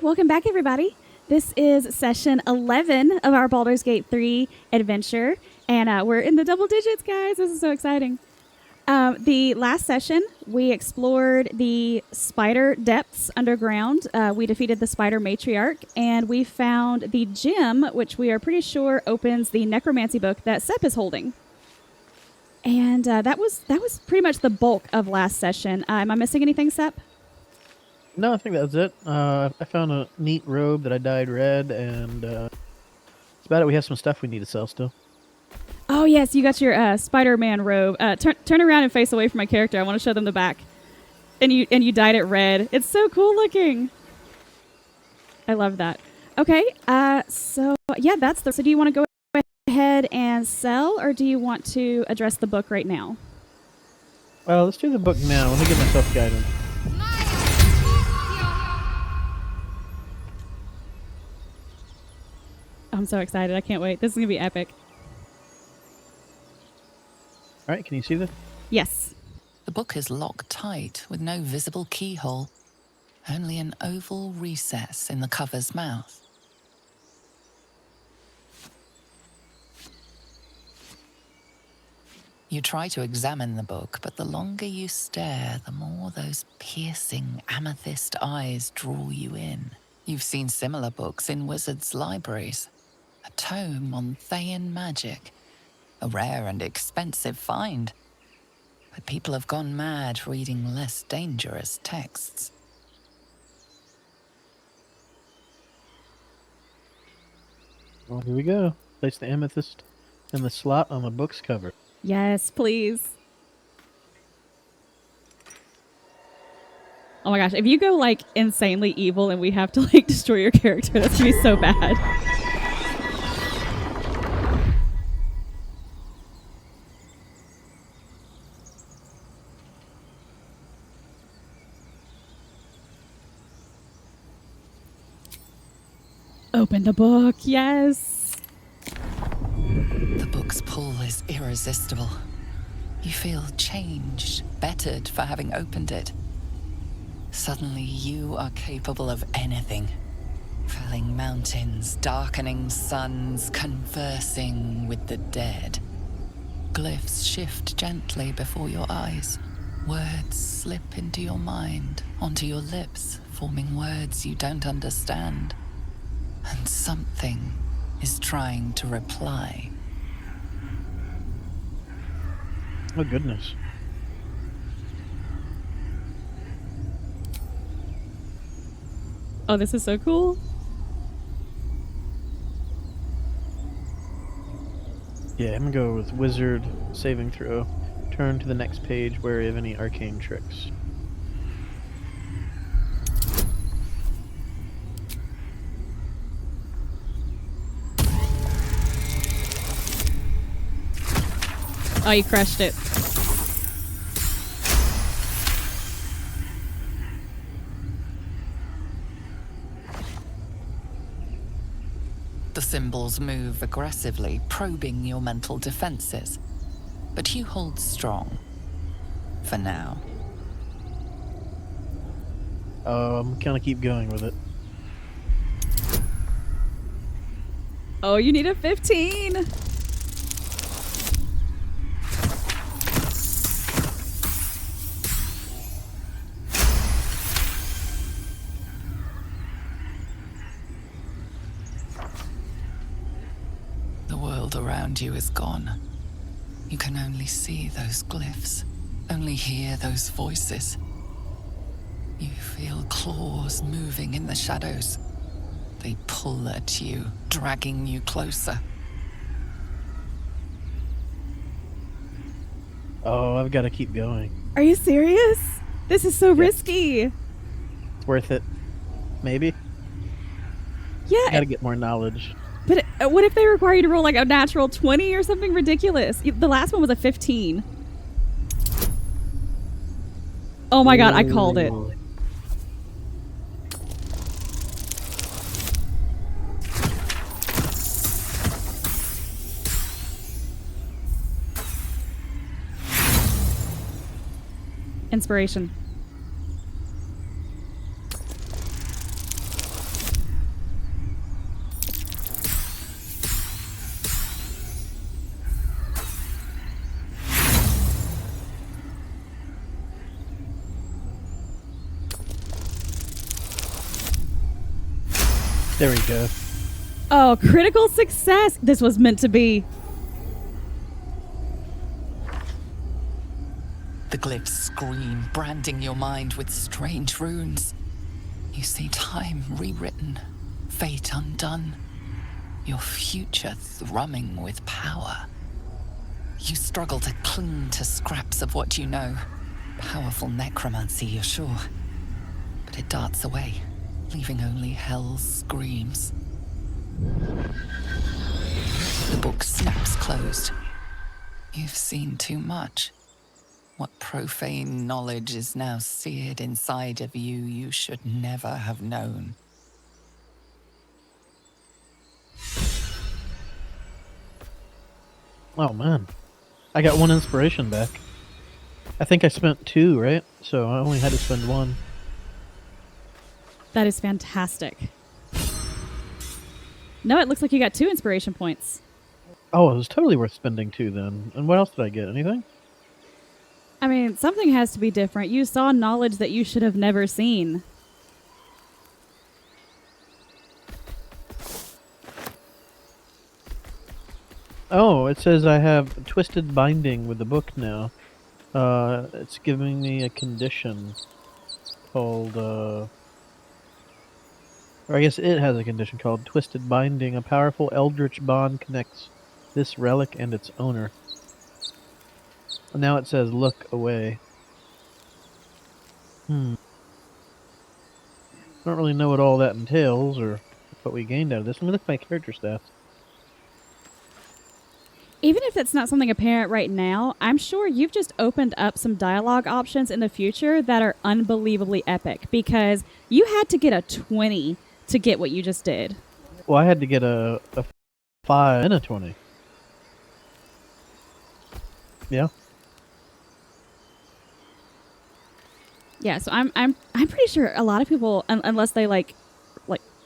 welcome back, everybody. This is session 11 of our Baldur's Gate 3 adventure, and we're in the double digits, guys. This is so exciting. The last session, we explored the spider depths underground. We defeated the spider matriarch, and we found the gem, which we are pretty sure opens the necromancy book that Sep is holding. And that was pretty much the bulk of last session. Am I missing anything, Sep? No, I think that was it. I found a neat robe that I dyed red, and that's about it. We have some stuff we need to sell still. Oh, yes, you got your Spider-Man robe. Turn around and face away from my character. I want to show them the back. And you dyed it red. It's so cool looking. I love that. Okay, so yeah, so do you want to go ahead and sell, or do you want to address the book right now? Well, let's do the book now. Let me give myself guidance. I'm so excited. I can't wait. This is going to be epic. All right, can you see this? Yes. The book is locked tight with no visible keyhole, only an oval recess in the cover's mouth. You try to examine the book, but the longer you stare, the more those piercing amethyst eyes draw you in. You've seen similar books in wizards' libraries. A tome on Thayan magic, a rare and expensive find. But people have gone mad reading less dangerous texts. Well, here we go. Place the amethyst in the slot on the book's cover. Yes, please. Oh my gosh, if you go like insanely evil and we have to like destroy your character, that's gonna be so bad. Open the book, yes. The book's pull is irresistible. You feel changed, bettered for having opened it. Suddenly you are capable of anything. Felling mountains, darkening suns, conversing with the dead. Glyphs shift gently before your eyes. Words slip into your mind, onto your lips, forming words you don't understand. And something is trying to reply. Oh, goodness. Oh, this is so cool. Yeah, I'm going to go with wizard saving throw. Turn to the next page wary of any arcane tricks. Oh, you crushed it. The symbols move aggressively, probing your mental defenses. But you hold strong. For now. I'm going to keep going with it. Oh, you need a 15. Around you is gone. You can only see those glyphs, only hear those voices. You feel claws moving in the shadows. They pull at you, dragging you closer. Oh, I've got to keep going. Are you serious? This is so risky. It's worth it. Maybe. Yeah. Got to get more knowledge. But what if they require you to roll like a natural 20 or something ridiculous? The last one was a 15. Oh my god, I called it. Inspiration. There we go. Oh, critical success! This was meant to be. The glyphs scream, branding your mind with strange runes. You see time rewritten, fate undone, your future thrumming with power. You struggle to cling to scraps of what you know. Powerful necromancy, you're sure. But it darts away, leaving only hell's screams. The book snaps closed. You've seen too much. What profane knowledge is now seared inside of you you should never have known. Oh man, I got 1 inspiration back. I think I spent 2, right? So I only had to spend 1. That is fantastic. No, it looks like you got 2 inspiration points. Oh, it was totally worth spending 2 then. And what else did I get? Anything? I mean, something has to be different. You saw knowledge that you should have never seen. Oh, it says I have twisted binding with the book now. It's giving me a condition called, or I guess it has a condition called Twisted Binding. A powerful eldritch bond connects this relic and its owner. And now it says look away. I don't really know what all that entails or what we gained out of this. Let me look at my character stats. Even if it's not something apparent right now, I'm sure you've just opened up some dialogue options in the future that are unbelievably epic because you had to get a 20 to get what you just did. Well, I had to get a 5 and a 20. Yeah. Yeah, so I'm pretty sure a lot of people, unless they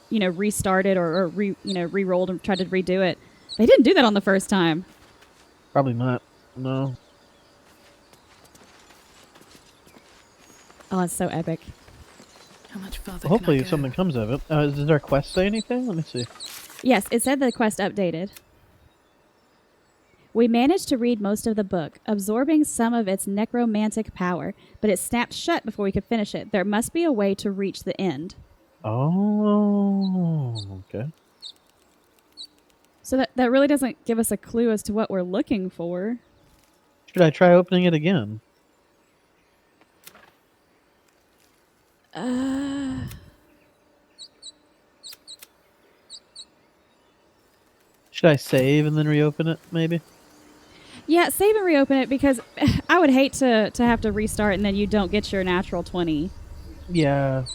restarted or re-rolled and tried to redo it, they didn't do that on the first time. Probably not. No. Oh, it's so epic. How much further Well, hopefully can I go? something comes of it. Does our quest say anything? Let me see. Yes, it said the quest updated. We managed to read most of the book, absorbing some of its necromantic power, but it snapped shut before we could finish it. There must be a way to reach the end. Oh, okay. So that really doesn't give us a clue as to what we're looking for. Should I try opening it again? Should I save and then reopen it, maybe? Yeah, save and reopen it because I would hate to have to restart and then you don't get your natural 20. Yeah.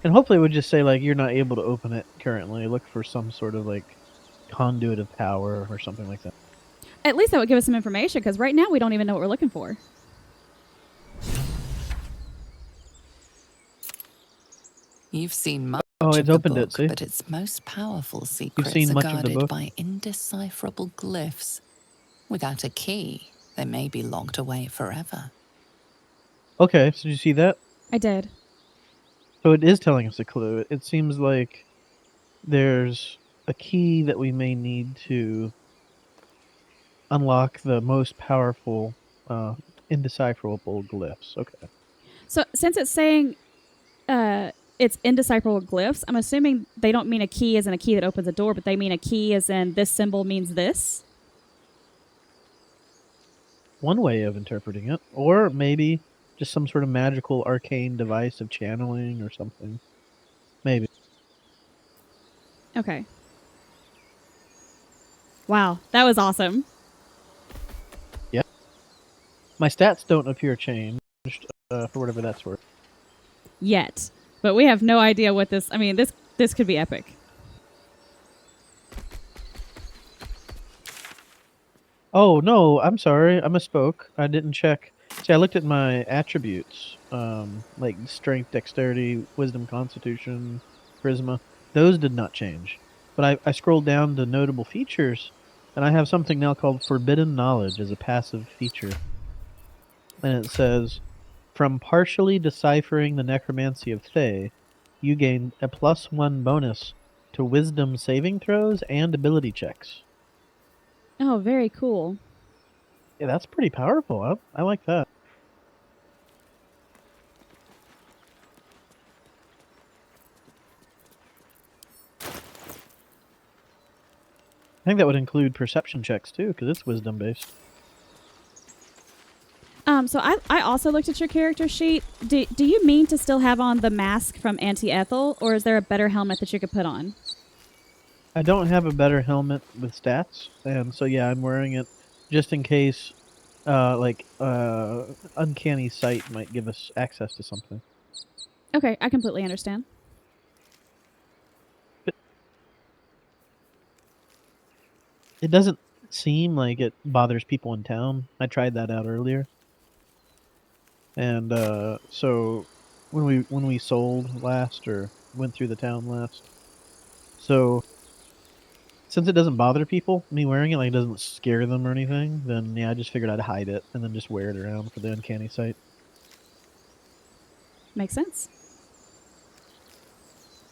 And hopefully it would just say, like, you're not able to open it currently. Look for some sort of, like, conduit of power or something like that. At least that would give us some information because right now we don't even know what we're looking for. You've seen much Oh, of it's the opened book, it, see? but its most powerful secrets seen are much of the guarded book? by indecipherable glyphs. Without a key, they may be locked away forever. Okay, so did you see that? I did. So it is telling us a clue. It seems like there's a key that we may need to unlock the most powerful, indecipherable glyphs. Okay. So since it's saying it's indecipherable glyphs, I'm assuming they don't mean a key as in a key that opens a door, but they mean a key as in this symbol means this. One way of interpreting it. Or maybe just some sort of magical arcane device of channeling or something. Maybe. Okay. Wow, that was awesome. My stats don't appear changed, for whatever that's worth. Yet. But we have no idea what this... I mean, this could be epic. Oh, no, I'm sorry. I misspoke. I didn't check. See, I looked at my attributes, like strength, dexterity, wisdom, constitution, charisma. Those did not change. But I scrolled down to notable features, and I have something now called Forbidden Knowledge as a passive feature. And it says, from partially deciphering the necromancy of Thay, you gain a +1 bonus to wisdom saving throws and ability checks. Oh, very cool. Yeah, that's pretty powerful. I like that. I think that would include perception checks too, because it's wisdom based. So I also looked at your character sheet. Do you mean to still have on the mask from Auntie Ethel, or is there a better helmet that you could put on? I don't have a better helmet with stats, and so yeah, I'm wearing it just in case, uncanny sight might give us access to something. Okay, I completely understand. It doesn't seem like it bothers people in town. I tried that out earlier, and so when we sold last or went through the town last, so since it doesn't bother people, me wearing it, like, it doesn't scare them or anything, then yeah, I just figured I'd hide it and then just wear it around for the uncanny sight. Makes sense.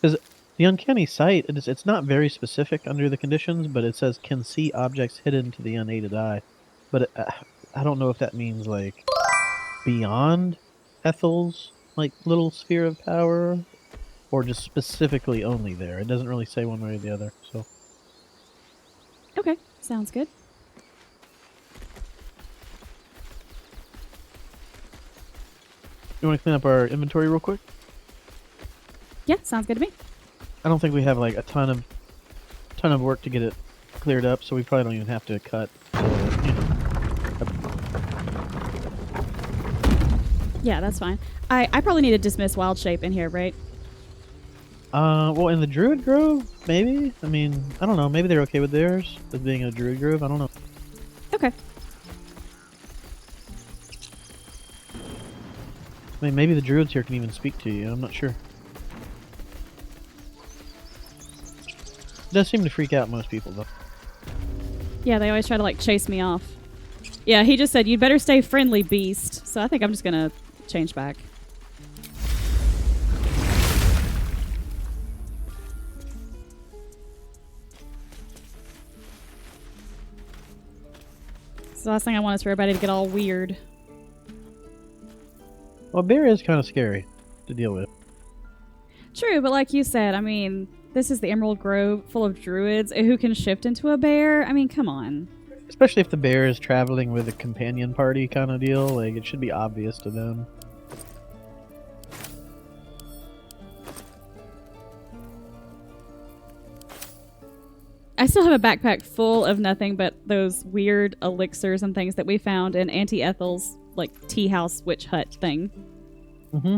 Because the uncanny sight, it's not very specific under the conditions, but it says can see objects hidden to the unaided eye. But I don't know if that means like beyond Ethel's like little sphere of power, or just specifically only there. It doesn't really say one way or the other. So Okay, sounds good. you want to clean up our inventory real quick? Yeah, sounds good to me. I don't think we have like a ton of work to get it cleared up, so we probably don't even have to cut. Yeah, that's fine. I probably need to dismiss Wild Shape in here, right? Well, in the Druid Grove, maybe. I mean, I don't know. Maybe they're okay with theirs as being a Druid Grove. I don't know. Okay. I mean, maybe the Druids here can even speak to you. I'm not sure. It does seem to freak out most people, though. Yeah, they always try to like chase me off. Yeah, he just said you'd better stay friendly, beast. So I think I'm just gonna change back. So the last thing I want is for everybody to get all weird. Well, bear is kind of scary to deal with. True, but like you said, I mean, this is the Emerald Grove full of druids who can shift into a bear. I mean, come on. Especially if the bear is traveling with a companion party kind of deal. Like, it should be obvious to them. I still have a backpack full of nothing but those weird elixirs and things that we found in Auntie Ethel's like tea house witch hut thing. Mm-hmm.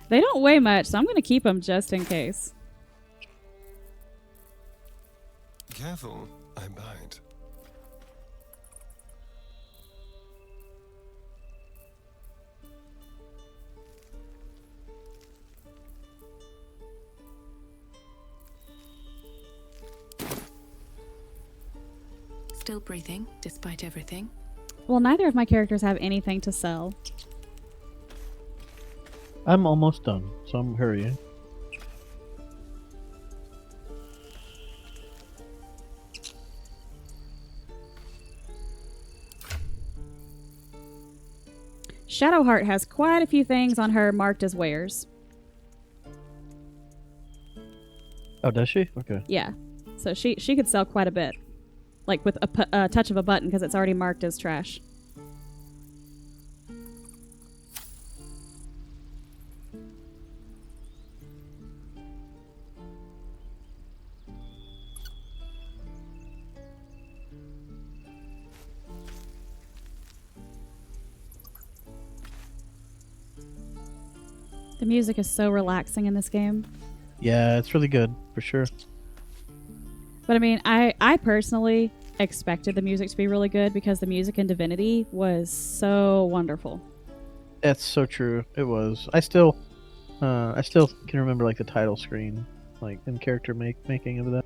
They don't weigh much, so I'm going to keep them just in case. Careful, I bite. Still breathing, despite everything. Well, neither of my characters have anything to sell. I'm almost done, so I'm hurrying. Shadowheart has quite a few things on her marked as wares. Oh, does she? Okay. Yeah. So she could sell quite a bit. Like with a touch of a button because it's already marked as trash. The music is so relaxing in this game. Yeah, it's really good, for sure. But I mean, I personally expected the music to be really good because the music in Divinity was so wonderful. That's so true. It was. I still can remember like the title screen, like in character making of that.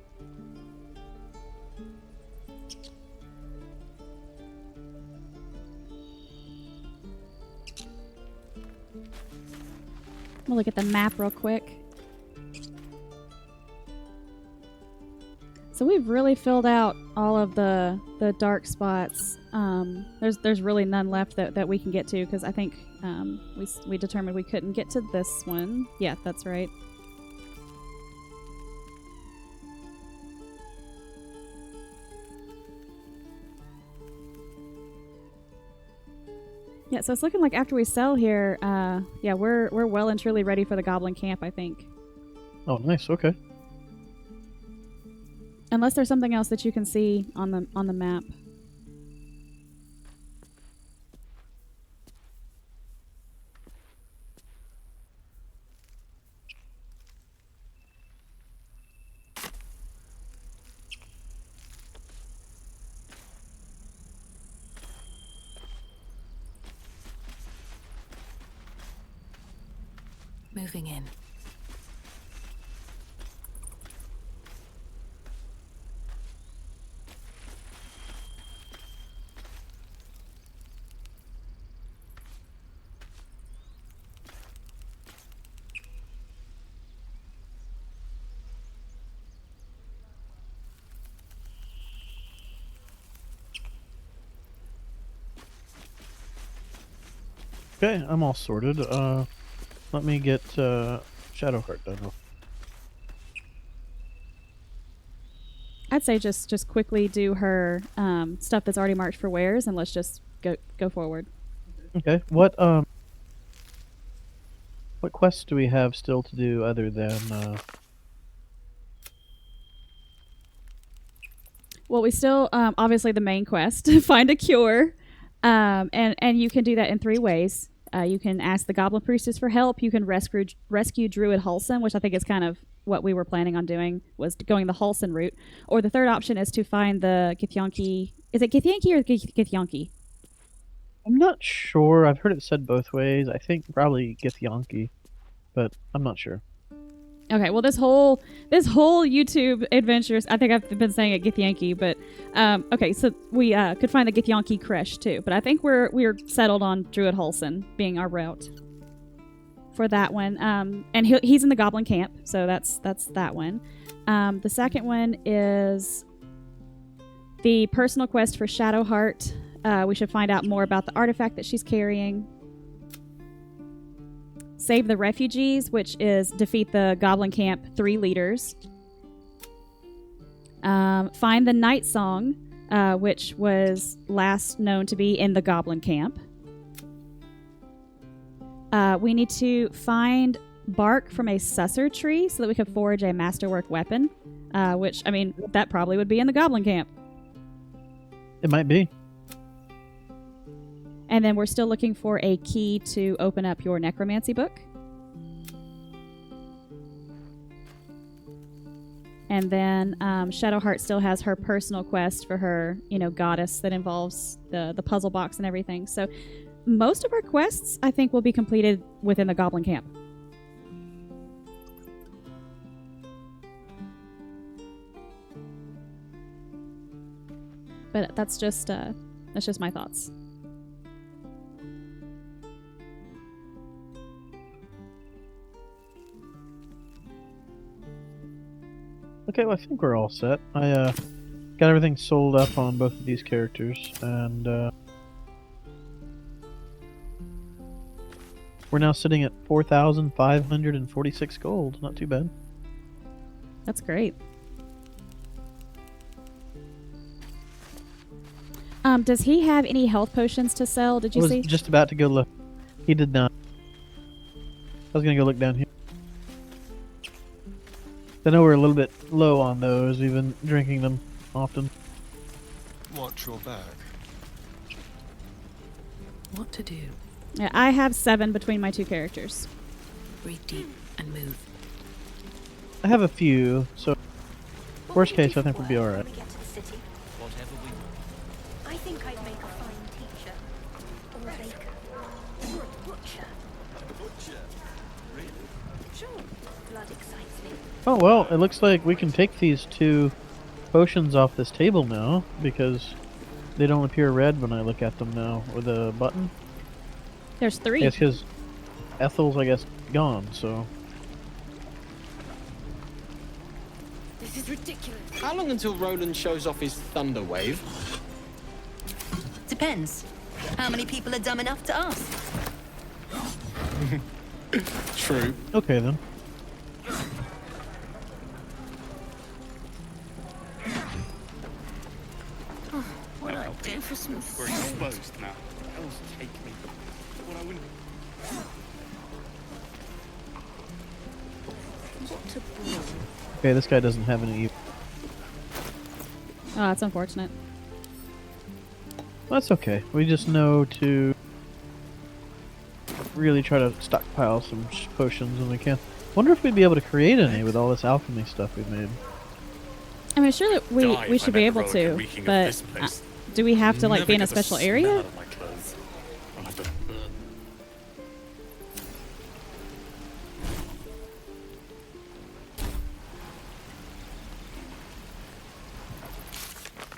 We'll look at the map real quick. So we've really filled out all of the dark spots. There's really none left that we can get to because I think we determined we couldn't get to this one. Yeah, that's right. Yeah, so it's looking like after we sell here, yeah, we're well and truly ready for the Goblin Camp, I think. Oh, nice. Okay. Unless there's something else that you can see on the map. Moving in. Okay, I'm all sorted. Let me get Shadowheart done. I'd say just quickly do her stuff that's already marked for wares, and let's just go forward. Okay. What quests do we have still to do other than Well, we still obviously the main quest, find a cure, and you can do that in 3 ways. You can ask the Goblin Priestess for help. You can rescue Druid Hulson, which I think is kind of what we were planning on doing, was going the Hulson route. Or the third option is to find the Githyanki. Is it Githyanki or Githyanki? I'm not sure. I've heard it said both ways. I think probably Githyanki, but I'm not sure. Okay, well this whole YouTube adventures, I think I've been saying it Githyanki, but okay, so we could find the Githyanki Creche too, but I think we're settled on Druid Hulson being our route for that one. And he's in the Goblin Camp, so that's that one. The second one is the personal quest for Shadowheart. We should find out more about the artifact that she's carrying. Save the refugees, which is defeat the Goblin Camp 3 leaders. Find the Night Song, which was last known to be in the Goblin Camp. We need to find bark from a susser tree so that we can forge a masterwork weapon, which, I mean, that probably would be in the Goblin Camp. It might be. And then we're still looking for a key to open up your necromancy book. And then Shadowheart still has her personal quest for her, goddess that involves the puzzle box and everything. So most of our quests, I think, will be completed within the Goblin Camp. But that's just my thoughts. Okay, well, I think we're all set. I got everything sold up on both of these characters, and we're now sitting at 4,546 gold. Not too bad. That's great. Does he have any health potions to sell? Did you see? I was just about to go look. He did not. I was gonna go look down here. I know we're a little bit low on those. We've been drinking them often. Watch your back. What to do? Yeah, I have 7 between my 2 characters. Breathe deep and move. I have a few, so worst case, I think we'll be alright. Whatever we want. I think I'd make a fine teacher, or a baker, or a butcher. Butcher? Really? Sure, blood excites me. Oh well, it looks like we can take these 2 potions off this table now, because they don't appear red when I look at them now with a button. There's 3. Yes, because Ethel's, I guess, gone, so... This is ridiculous. How long until Roland shows off his thunder wave? Depends. How many people are dumb enough to ask? True. Okay, then. What do I do for some We're exposed now. Hell's take me. What I wouldn't... what to brew? Okay, this guy doesn't have any... Oh, that's unfortunate. Well, that's okay. We just know to really try to stockpile some potions when we can. Wonder if we'd be able to create any with all this alchemy stuff we've made. I mean, sure that Die we if should I be met able the relic to, reeking of but this place. do we have to like Never be in a get the special smell area? out of my clothes. I'll have to burn.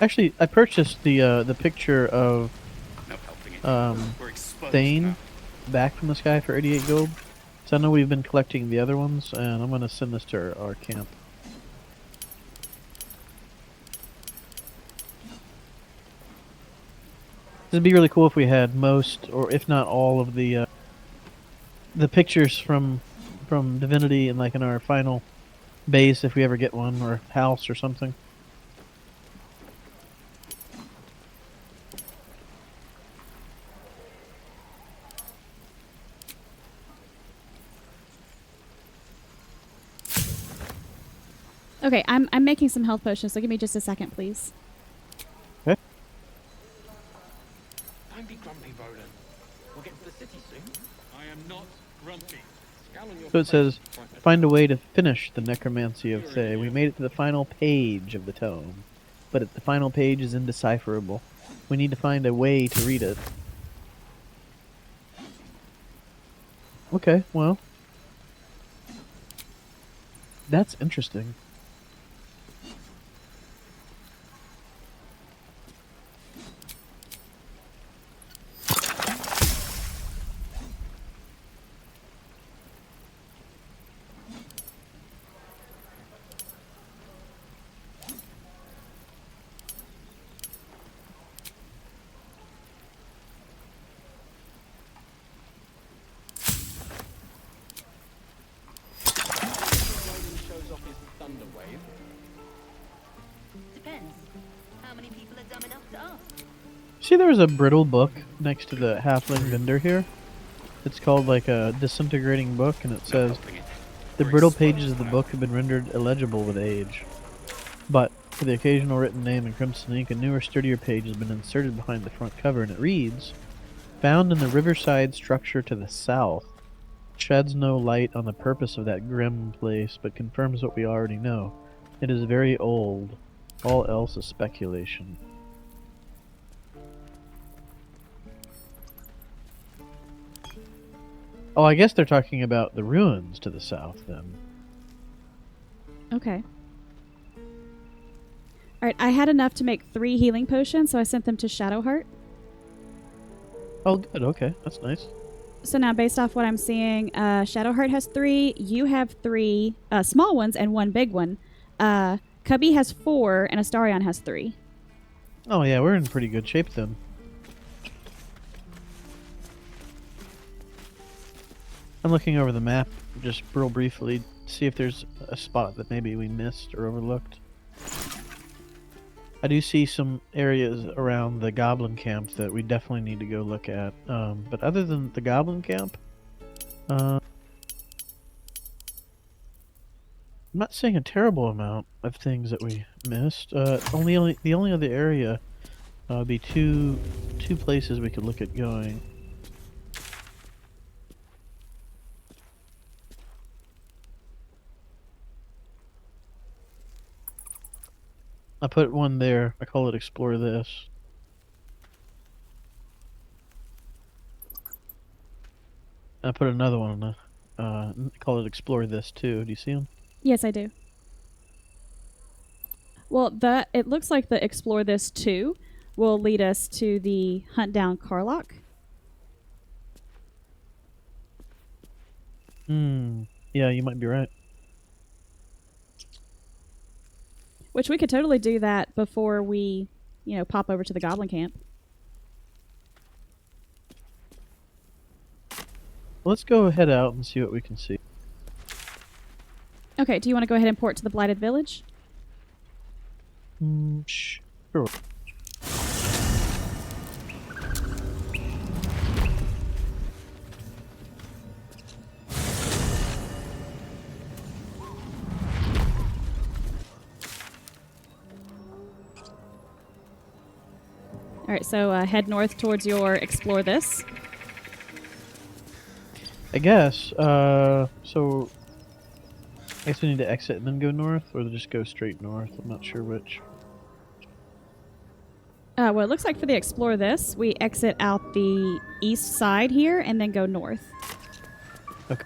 Actually, I purchased the picture of No helping it. We're exposed Thane now. back from the sky for 88 gold. So I know we've been collecting the other ones, and I'm gonna send this to our camp. It'd be really cool if we had most, or if not all, of the pictures from Divinity and like in our final base, if we ever get one, or house or something. Okay, I'm making some health potions, so give me just a second, please. Okay. Don't be grumpy, Roland. We'll get to the city soon. I am not grumpy. Scowl on your So it face. says, Right. find a way to finish the necromancy of Thay. We made it to the final page of the tome, but the final page is indecipherable. We need to find a way to read it. Okay, well. That's interesting. Roland shows off his thunder wave. Depends. How many people are dumb enough to ask? See, there was a brittle book next to the halfling vendor here. It's called like a disintegrating book, and it says, Helping it. the We're brittle exposed pages of the now. book have been rendered illegible with age. But, for the occasional written name in crimson ink, a newer, sturdier page has been inserted behind the front cover, and it reads, found in the riverside structure to the south, sheds no light on the purpose of that grim place, but confirms what we already know. It is very old. All else is speculation. Oh, I guess they're talking about the ruins to the south, then. Okay. Alright, I had enough to make 3 healing potions, so I sent them to Shadowheart. Oh, good, okay. That's nice. So now, based off what I'm seeing, Shadowheart has 3, you have 3 small ones and 1 big one. Cubby has 4, and Astarion has 3. Oh, yeah, we're in pretty good shape, then. I'm looking over the map just real briefly, see if there's a spot that maybe we missed or overlooked. I do see some areas around the goblin camp that we definitely need to go look at. But other than the goblin camp, I'm not seeing a terrible amount of things that we missed. The only other area would be two places we could look at going. I put one there. I call it Explore This. I put another one on the, call it Explore This too. Do you see them? Yes, I do. Well, it looks like the Explore This 2 will lead us to the Hunt Down Carlock. Yeah, you might be right. Which we could totally do that before we, pop over to the goblin camp. Let's go head out and see what we can see. Okay, do you want to go ahead and port to the Blighted Village? Sure. All right, so head north towards your explore this. I guess. So I guess we need to exit and then go north, or just go straight north. I'm not sure which. Well, it looks like for the explore this, we exit out the east side here and then go north. Okay.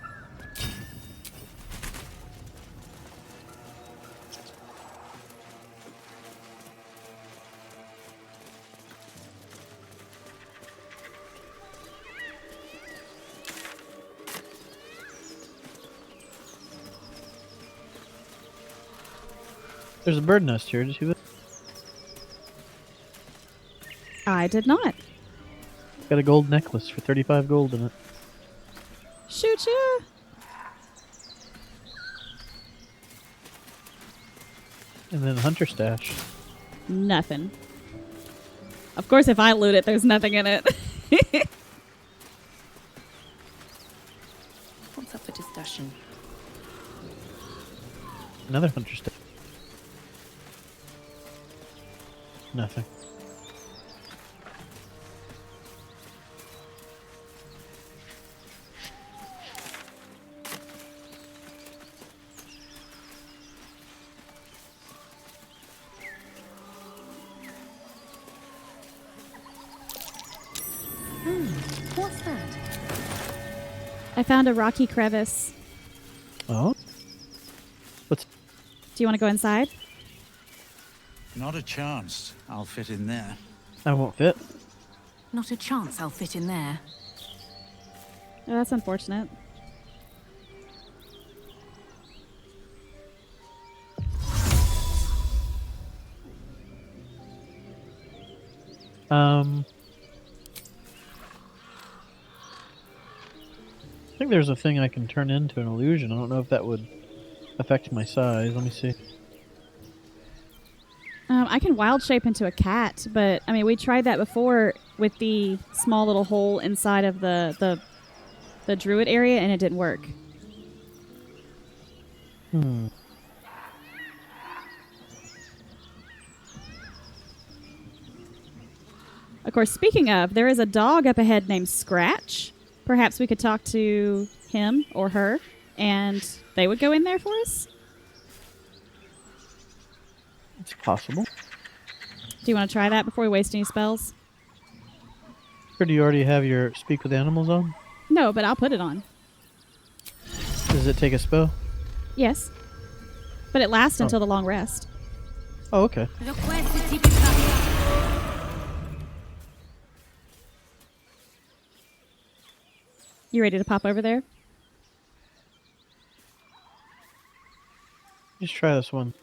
There's a bird nest here. Did you see that? I did not. Got a gold necklace for 35 gold in it. Shoot ya! And then a hunter stash. Nothing. Of course, if I loot it, there's nothing in it. What's up for discussion? Another hunter stash. Nothing. What's that? I found a rocky crevice. Oh? What's... Do you want to go inside? Not a chance. I'll fit in there. I won't fit. Not a chance I'll fit in there. Oh, that's unfortunate. I think there's a thing I can turn into an illusion. I don't know if that would affect my size. Let me see. I can wild shape into a cat, but I mean, we tried that before with the small little hole inside of the druid area, and it didn't work. Of course, speaking of, there is a dog up ahead named Scratch. Perhaps we could talk to him or her, and they would go in there for us? It's possible. Do you want to try that before we waste any spells? Or do you already have your Speak with Animals on? No, but I'll put it on. Does it take a spell? Yes. But it lasts until the long rest. Oh, okay. You ready to pop over there? Just try this one.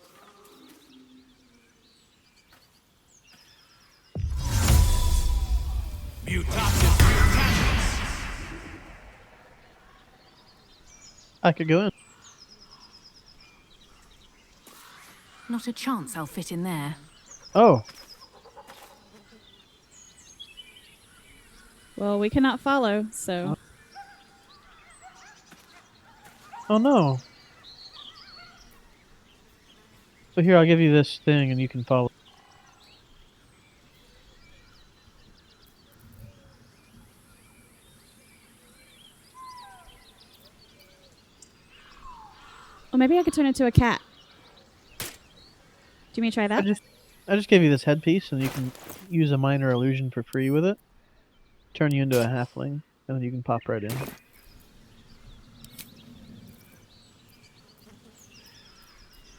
I could go in. Not a chance I'll fit in there. Oh. Well, we cannot follow, so... Oh no. So here, I'll give you this thing and you can follow. Well, maybe I could turn into a cat. Do you mean to try that? I just gave you this headpiece and you can use a minor illusion for free with it. Turn you into a halfling and then you can pop right in.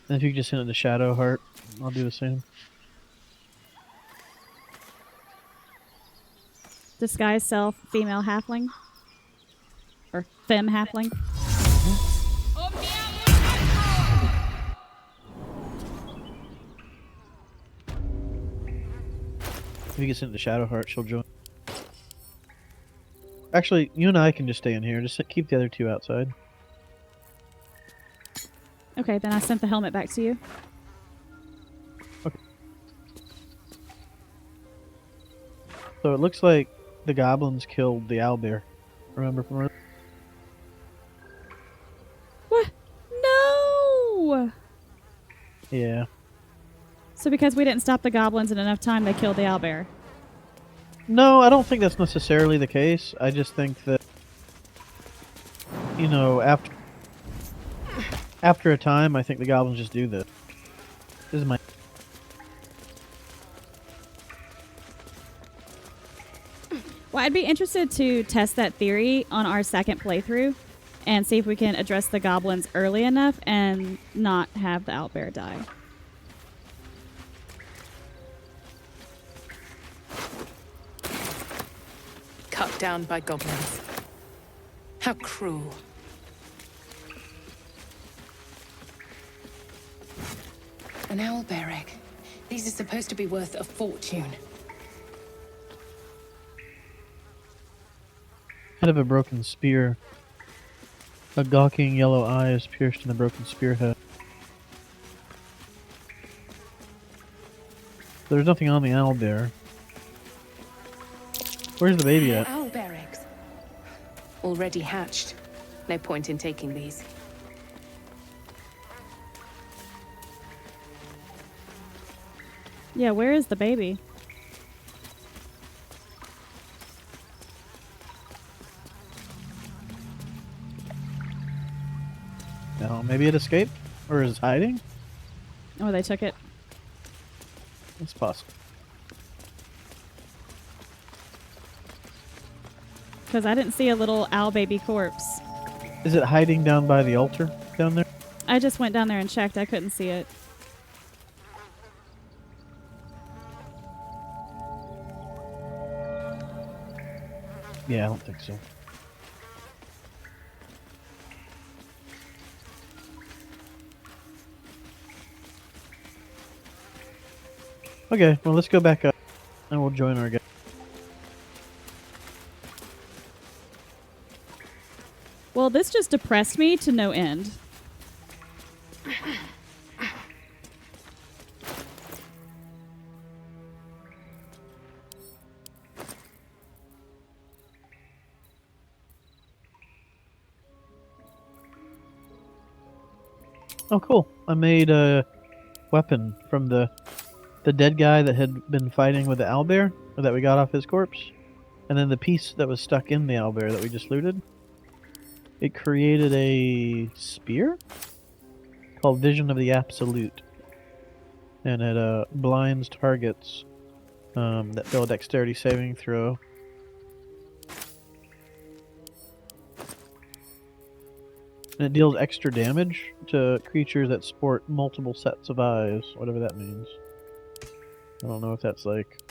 And if you could just hit it the shadow heart, I'll do the same. Disguise self, female halfling. Or femme halfling. If you get sent to Shadowheart, she'll join. Actually, you and I can just stay in here. Just keep the other two outside. Okay, then I sent the helmet back to you. Okay. So it looks like the goblins killed the owlbear. Remember from earlier? What? No! Yeah. So because we didn't stop the goblins in enough time, they killed the owlbear. No, I don't think that's necessarily the case. I just think that, you know, after a time, I think the goblins just do this. This is my... Well, I'd be interested to test that theory on our second playthrough and see if we can address the goblins early enough and not have the owlbear die. Cut down by goblins. How cruel. An owlbear egg. These are supposed to be worth a fortune. Head of a broken spear. A gawking yellow eye is pierced in the broken spearhead. There's nothing on the owlbear. Where's the baby at? Owlbear eggs. Already hatched. No point in taking these. Yeah, where is the baby? No, maybe it escaped? Or is hiding? Oh, they took it. It's possible. Because I didn't see a little owl baby corpse. Is it hiding down by the altar down there? I just went down there and checked. I couldn't see it. Yeah, I don't think so. Okay, well let's go back up and we'll join our guy. Well, this just depressed me to no end. Oh, cool. I made a weapon from the dead guy that had been fighting with the owlbear, or that we got off his corpse. And then the piece that was stuck in the owlbear that we just looted. It created a spear called Vision of the Absolute. And it blinds targets that fail a dexterity saving throw. And it deals extra damage to creatures that sport multiple sets of eyes, whatever that means. I don't know if that's like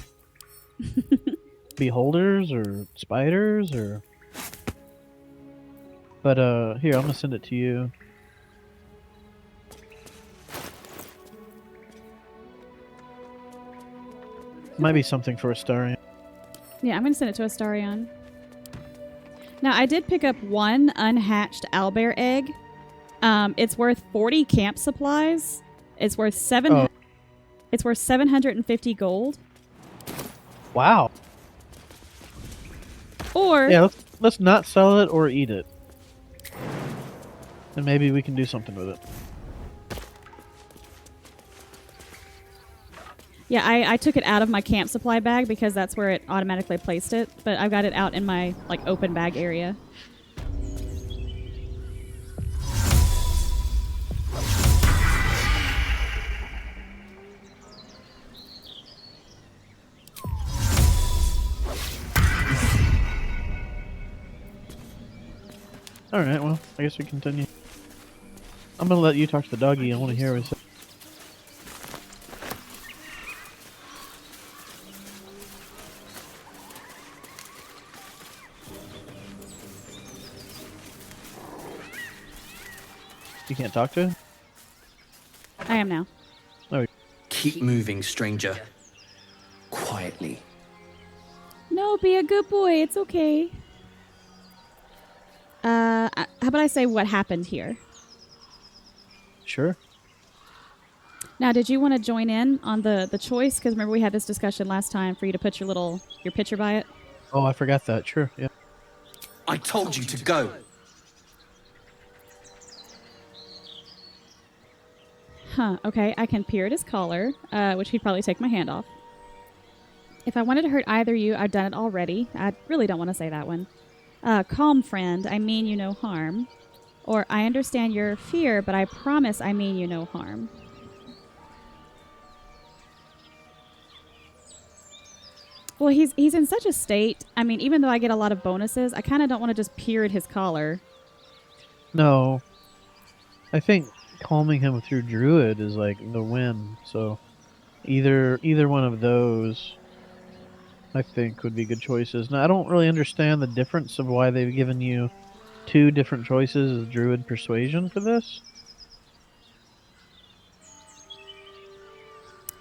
beholders or spiders or... But here, I'm gonna send it to you. Might be something for Astarion. Yeah, I'm going to send it to Astarion. Now, I did pick up one unhatched owlbear egg. It's worth 40 camp supplies. It's worth It's worth 750 gold. Wow. Or yeah, let's not sell it or eat it, and maybe we can do something with it. yeah, I took it out of my camp supply bag because that's where it automatically placed it. But I've got it out in my like open bag area. Alright, well, I guess we continue. I'm gonna let you talk to the doggy. I want to hear what he says. You can't talk to him? I am now. Oh, Keep moving, stranger. Quietly, No, be a good boy. It's okay. How about I say what happened here? Sure. Now, did you want to join in on the choice? Because remember we had this discussion last time for you to put your picture by it. Oh, I forgot that. Sure, yeah. I told you to go. Huh, okay. I can peer at his collar, which he'd probably take my hand off. If I wanted to hurt either of you, I've done it already. I really don't want to say that one. Calm, friend. I mean you no harm. Or, I understand your fear, but I promise I mean you no harm. Well, he's in such a state. I mean, even though I get a lot of bonuses, I kind of don't want to just peer at his collar. No. I think calming him through Druid is like the win, so either one of those I think would be good choices. Now, I don't really understand the difference of why they've given you 2 different choices as Druid Persuasion for this.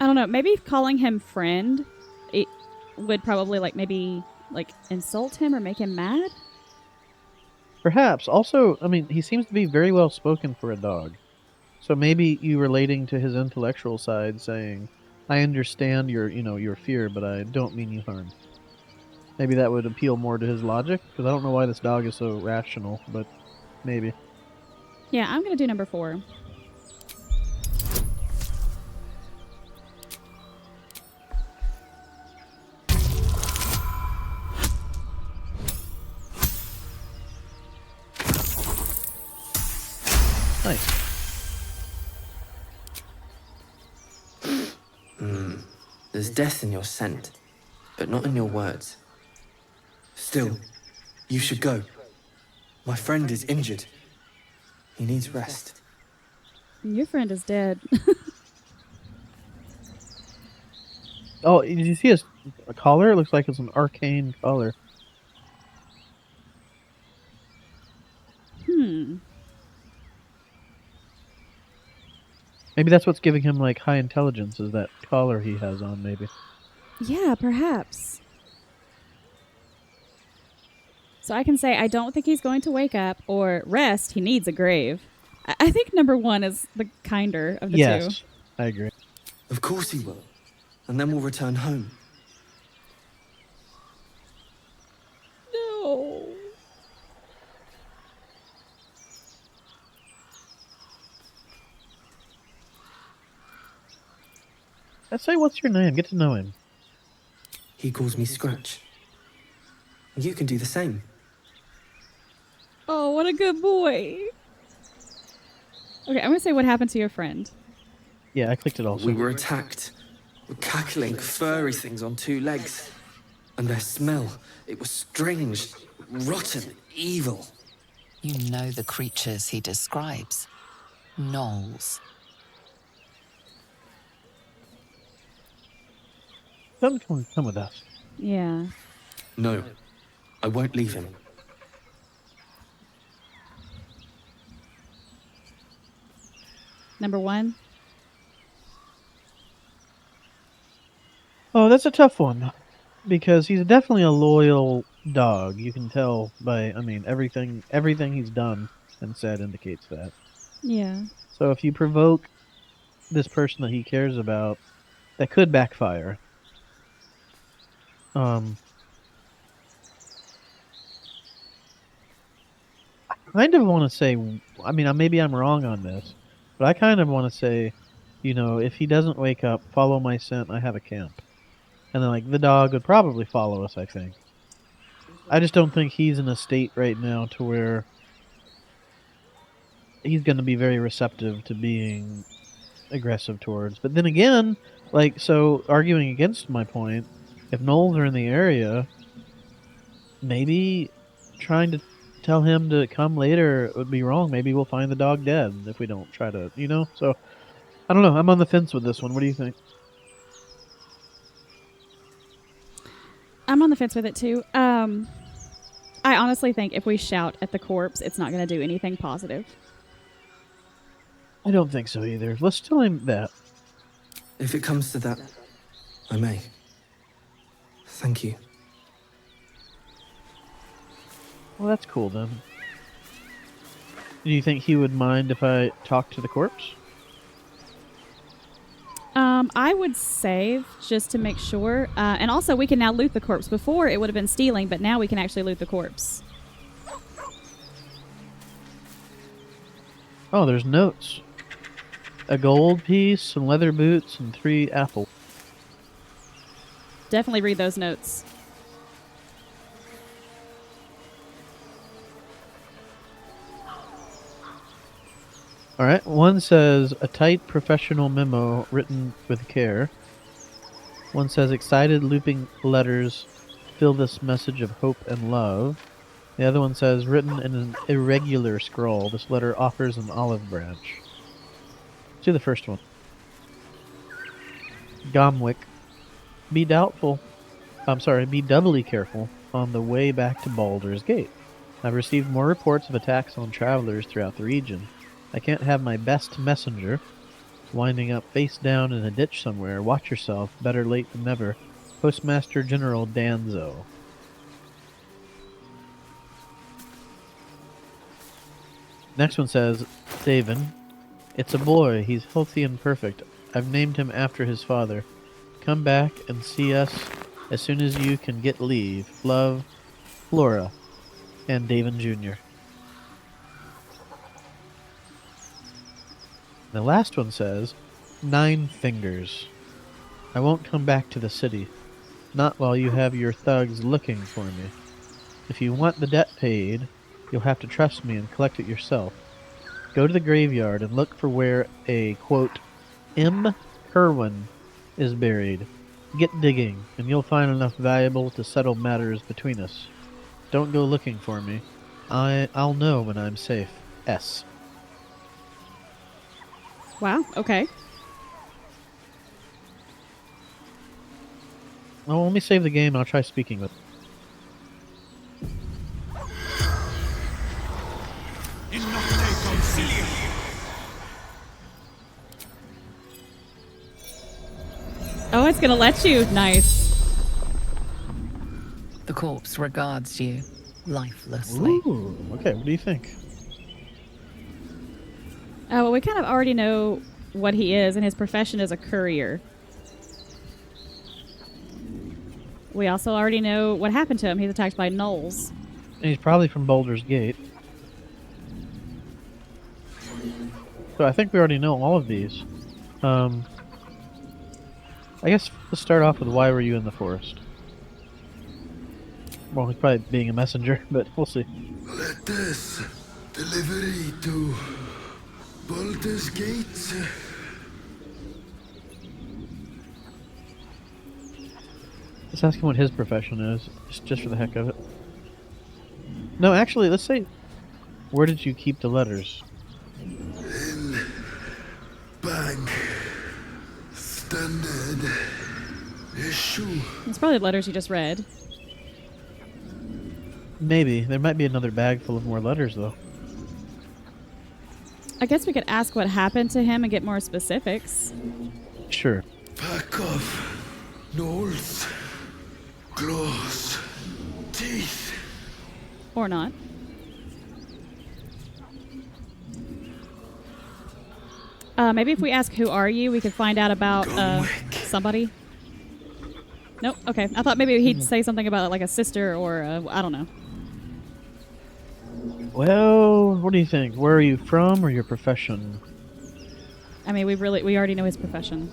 I don't know. Maybe calling him friend it would probably maybe insult him or make him mad. Perhaps. Also, I mean, he seems to be very well spoken for a dog. So maybe you relating to his intellectual side saying, I understand your fear, but I don't mean you harm. Maybe that would appeal more to his logic, because I don't know why this dog is so rational, but maybe. Yeah, I'm going to do number 4. Nice. There's death in your scent, but not in your words. Still, you should go. My friend is injured. He needs rest. Your friend is dead. Oh, did you see his collar? It looks like it's an arcane collar. Maybe that's what's giving him high intelligence, is that collar he has on, maybe. Yeah, perhaps. So I can say I don't think he's going to wake up or rest. He needs a grave. I think number 1 is the kinder of the two. Yes, I agree. Of course he will. And then we'll return home. No. Let's say, what's your name? Get to know him. He calls me Scratch. You can do the same. Oh, what a good boy. Okay, I'm going to say what happened to your friend. Yeah, I clicked it also. We were attacked. With cackling, furry things on 2 legs. And their smell, it was strange, rotten, evil. You know the creatures he describes. Gnolls. Come with us. Yeah. No, I won't leave him. Number 1. Oh, that's a tough one. Because he's definitely a loyal dog. You can tell by, everything he's done and said indicates that. Yeah. So if you provoke this person that he cares about, that could backfire. I kind of want to say, maybe I'm wrong on this, but I kind of want to say, if he doesn't wake up, follow my scent, I have a camp. And then, the dog would probably follow us, I think. I just don't think he's in a state right now to where he's going to be very receptive to being aggressive towards. But then again, so arguing against my point, if gnolls are in the area, maybe trying to tell him to come later would be wrong. Maybe we'll find the dog dead if we don't try to, So, I don't know. I'm on the fence with this one. What do you think? I'm on the fence with it too. I honestly think if we shout at the corpse, it's not going to do anything positive. I don't think so either. Let's tell him that. If it comes to that, I may. Thank you. Well, that's cool then. Do you think he would mind if I talked to the corpse? I would save just to make sure. And also, we can now loot the corpse. Before, it would have been stealing, but now we can actually loot the corpse. Oh, there's notes. A gold piece, some leather boots, and 3 apples. Definitely read those notes. Alright, one says, a tight professional memo written with care. One says, excited looping letters fill this message of hope and love. The other one says, written in an irregular scroll, this letter offers an olive branch. Let's do the first one. Gomwick. Be doubly careful on the way back to Baldur's Gate. I've received more reports of attacks on travelers throughout the region. I can't have my best messenger winding up face down in a ditch somewhere. Watch yourself. Better late than never. Postmaster General Danzo. Next one says, Daven. It's a boy. He's healthy and perfect. I've named him after his father. Come back and see us as soon as you can get leave. Love, Flora, and Daven Jr. The last one says, 9 fingers. I won't come back to the city. Not while you have your thugs looking for me. If you want the debt paid, you'll have to trust me and collect it yourself. Go to the graveyard and look for where a, quote, M. Kerwin is buried. Get digging, and you'll find enough valuable to settle matters between us. Don't go looking for me. I'll know when I'm safe. S. Wow, okay. Oh, let me save the game and I'll try speaking with Oh, it's gonna let you. Nice. The corpse regards you lifelessly. Ooh, okay, what do you think? Well, we kind of already know what he is, and his profession is a courier. We also already know what happened to him. He's attacked by gnolls. And he's probably from Baldur's Gate. So I think we already know all of these. I guess let's start off with why were you in the forest? Well, he's probably being a messenger, but we'll see. Let this delivery to Baldur's Gate. Let's ask him what his profession is, just for the heck of it. No, actually, let's say, where did you keep the letters? In bank standard issue. It's probably the letters you just read. Maybe. There might be another bag full of more letters, though. I guess we could ask what happened to him and get more specifics. Sure. Pack of gnolls, claws, teeth. Or not. Maybe if we ask who are you, we could find out about somebody. Nope. Okay. I thought maybe he'd say something about like a sister or I don't know. Well, what do you think? Where are you from or your profession? I mean, we already know his profession.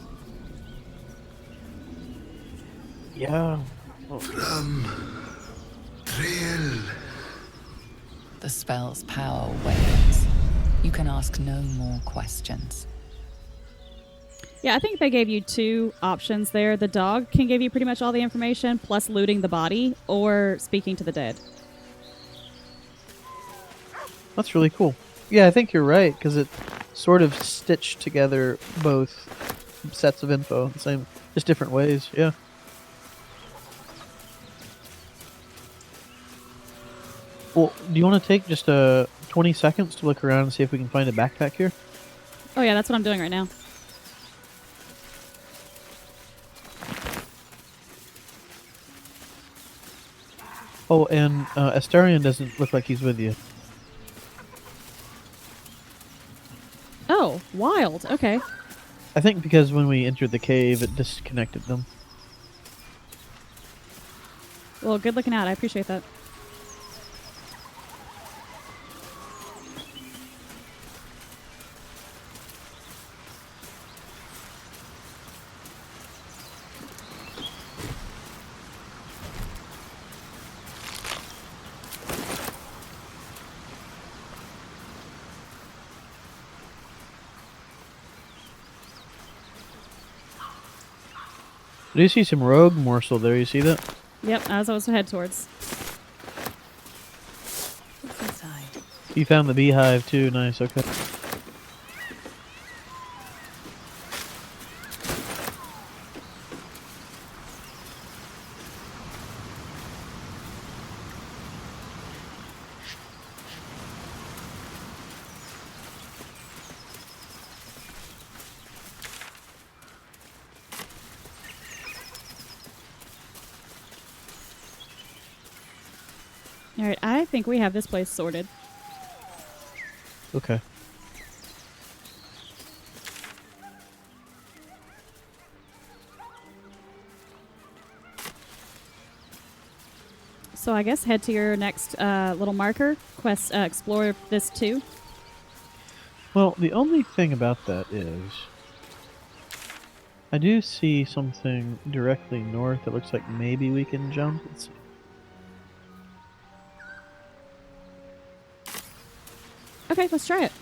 Yeah. From Trail. The spell's power wanes. You can ask no more questions. Yeah, I think they gave you 2 options there. The dog can give you pretty much all the information, plus looting the body, or speaking to the dead. That's really cool. Yeah, I think you're right, because it sort of stitched together both sets of info in the same, just different ways, yeah. Well, do you want to take just 20 seconds to look around and see if we can find a backpack here? Oh yeah, that's what I'm doing right now. Oh, and Astarion doesn't look like he's with you. Oh, wild. Okay. I think because when we entered the cave, it disconnected them. Well, good looking out. I appreciate that. I do see some rogue morsel there. You see that? Yep, as I was head towards. What's inside? You found the beehive too. Nice. Okay. All right, I think we have this place sorted. Okay. So I guess head to your next little marker. Quest, explore this too. Well, the only thing about that is, I do see something directly north. It looks like maybe we can jump. Let's see. Okay, let's try it.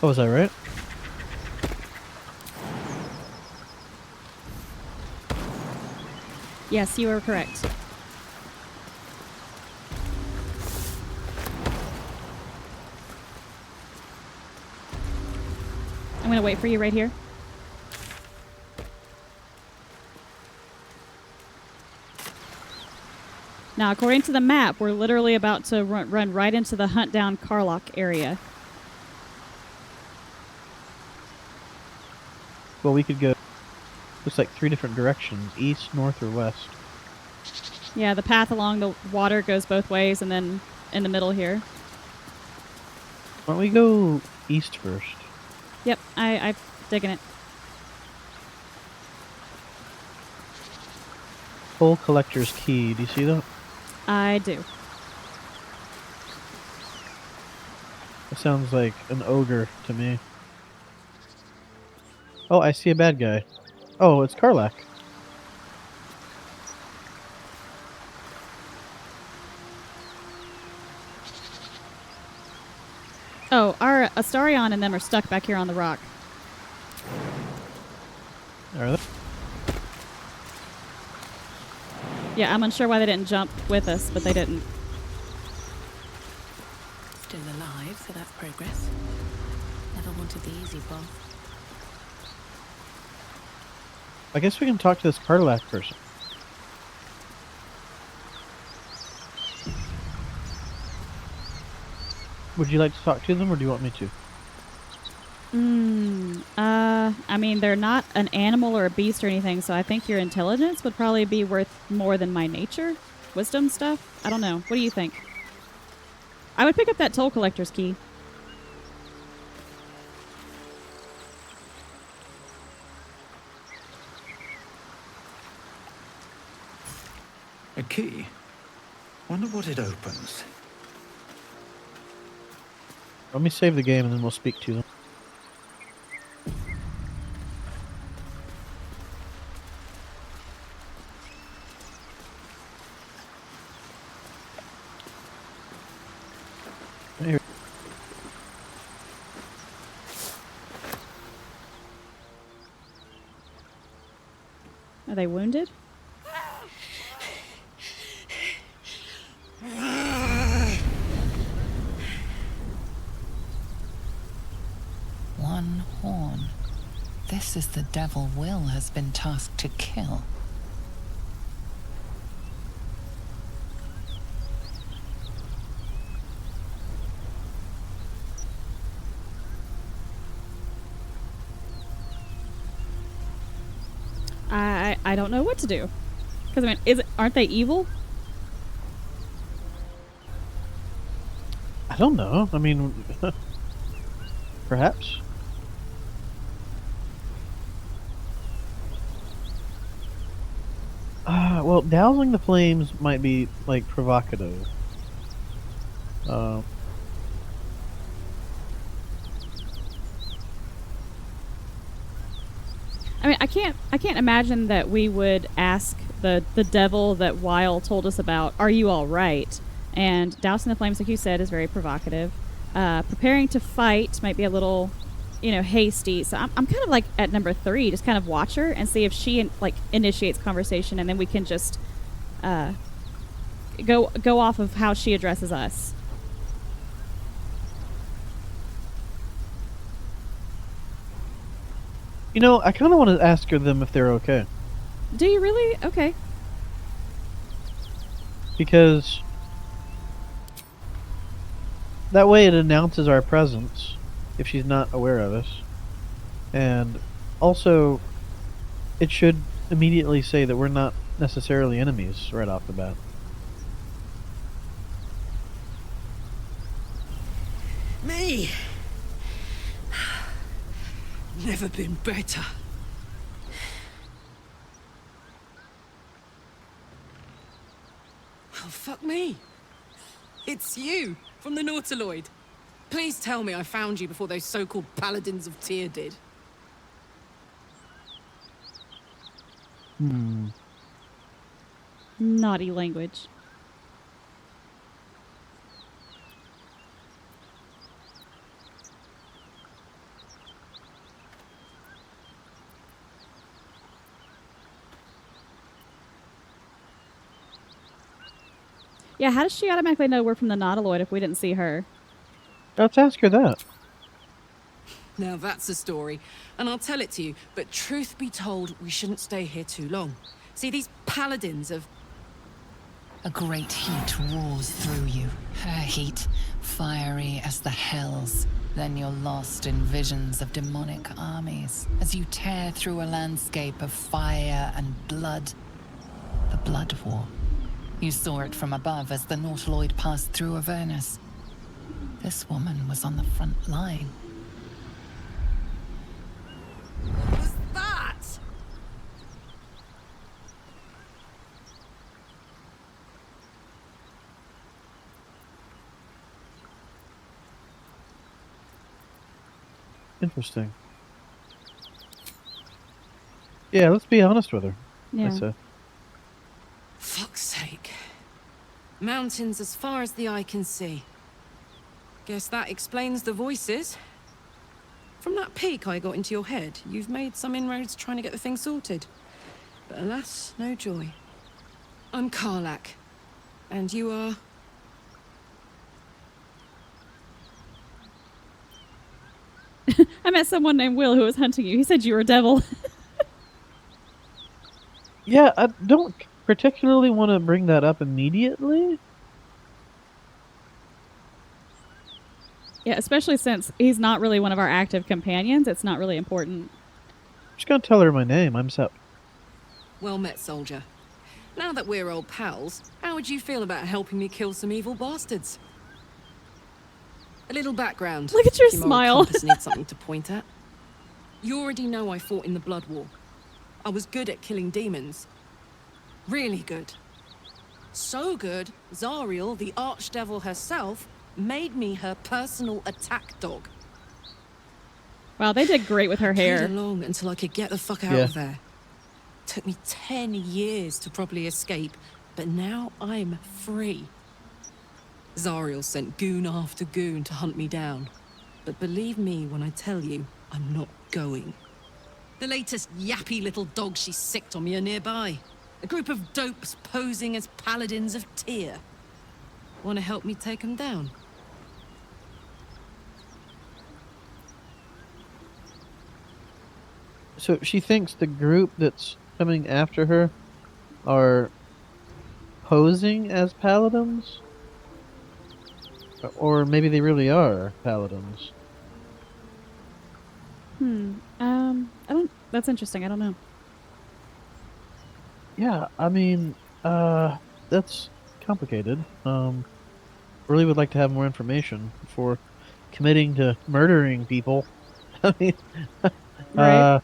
Oh, is that right? Yes, you are correct. I'm going to wait for you right here. Now, according to the map, we're literally about to run right into the Hunt Down Carlock area. Well, we could go. Looks like 3 different directions: east, north, or west. Yeah, the path along the water goes both ways, and then in the middle here. Why don't we go east first? Yep, I'm digging it. Full collector's key. Do you see that? I do. It sounds like an ogre to me. Oh, I see a bad guy. Oh, it's Karlach. Oh, our Astarion and them are stuck back here on the rock. Are they? Yeah, I'm unsure why they didn't jump with us, but they didn't. Still alive, so that's progress. Never wanted the easy path. I guess we can talk to this Karlach person. Would you like to talk to them, or do you want me to? I mean, they're not an animal or a beast or anything, so I think your intelligence would probably be worth more than my nature. Wisdom stuff? I don't know. What do you think? I would pick up that toll collector's key. A key? Wonder what it opens. Let me save the game and then we'll speak to them. Here. Are they wounded? One horn. This is the devil Will has been tasked to kill. I don't know what to do. Because, I mean, aren't they evil? I don't know. I mean, perhaps. Well, dousing the flames might be, like, provocative. I mean, I can't imagine that we would ask the devil that Weil told us about, "Are you all right?" And dousing the flames, like you said, is very provocative. Preparing to fight might be a little, hasty. So I'm kind of like at number 3, just kind of watch her and see if she initiates conversation, and then we can just go off of how she addresses us. I kind of want to ask them if they're okay. Do you really? Okay. Because that way it announces our presence if she's not aware of us. And also, it should immediately say that we're not necessarily enemies right off the bat. Me? Never been better. Oh, fuck me. It's you, from the Nautiloid. Please tell me I found you before those so-called Paladins of Tyr did. Naughty language. Yeah, how does she automatically know we're from the Nautiloid if we didn't see her? Let's ask her that. Now that's a story, and I'll tell it to you, but truth be told, we shouldn't stay here too long. See, these paladins of... A great heat roars through you. Her heat, fiery as the hells. Then you're lost in visions of demonic armies as you tear through a landscape of fire and blood. The Blood War. You saw it from above as the Nautiloid passed through Avernus. This woman was on the front line. What was that? Interesting. Yeah, let's be honest with her. Yeah. I said. Fuck's sake. Mountains as far as the eye can see. Guess that explains the voices. From that peek I got into your head, you've made some inroads trying to get the thing sorted. But alas, no joy. I'm Karlak. And you are... I met someone named Will who was hunting you. He said you were a devil. Yeah, I don't particularly want to bring that up immediately. Yeah, especially since he's not really one of our active companions. It's not really important. I'm just gonna tell her my name. I'm Sep. Well met, soldier. Now that we're old pals, how would you feel about helping me kill some evil bastards? A little background. Look at your if moral smile. compass needs something to point at. You already know I fought in the Blood War. I was good at killing demons. Really good. So good, Zariel, the archdevil herself, made me her personal attack dog. Wow, they did great with her hair. Played along until I could get the fuck out of there. Took me 10 years to properly escape, but now I'm free. Zariel sent goon after goon to hunt me down. But believe me when I tell you, I'm not going. The latest yappy little dogs she sicked on me are nearby. A group of dopes posing as paladins of Tyr. Want to help me take them down? So she thinks the group that's coming after her are posing as paladins? Or maybe they really are paladins. I don't... That's interesting. I don't know. Yeah, I mean, that's complicated. Really would like to have more information before committing to murdering people. I mean, Right. uh,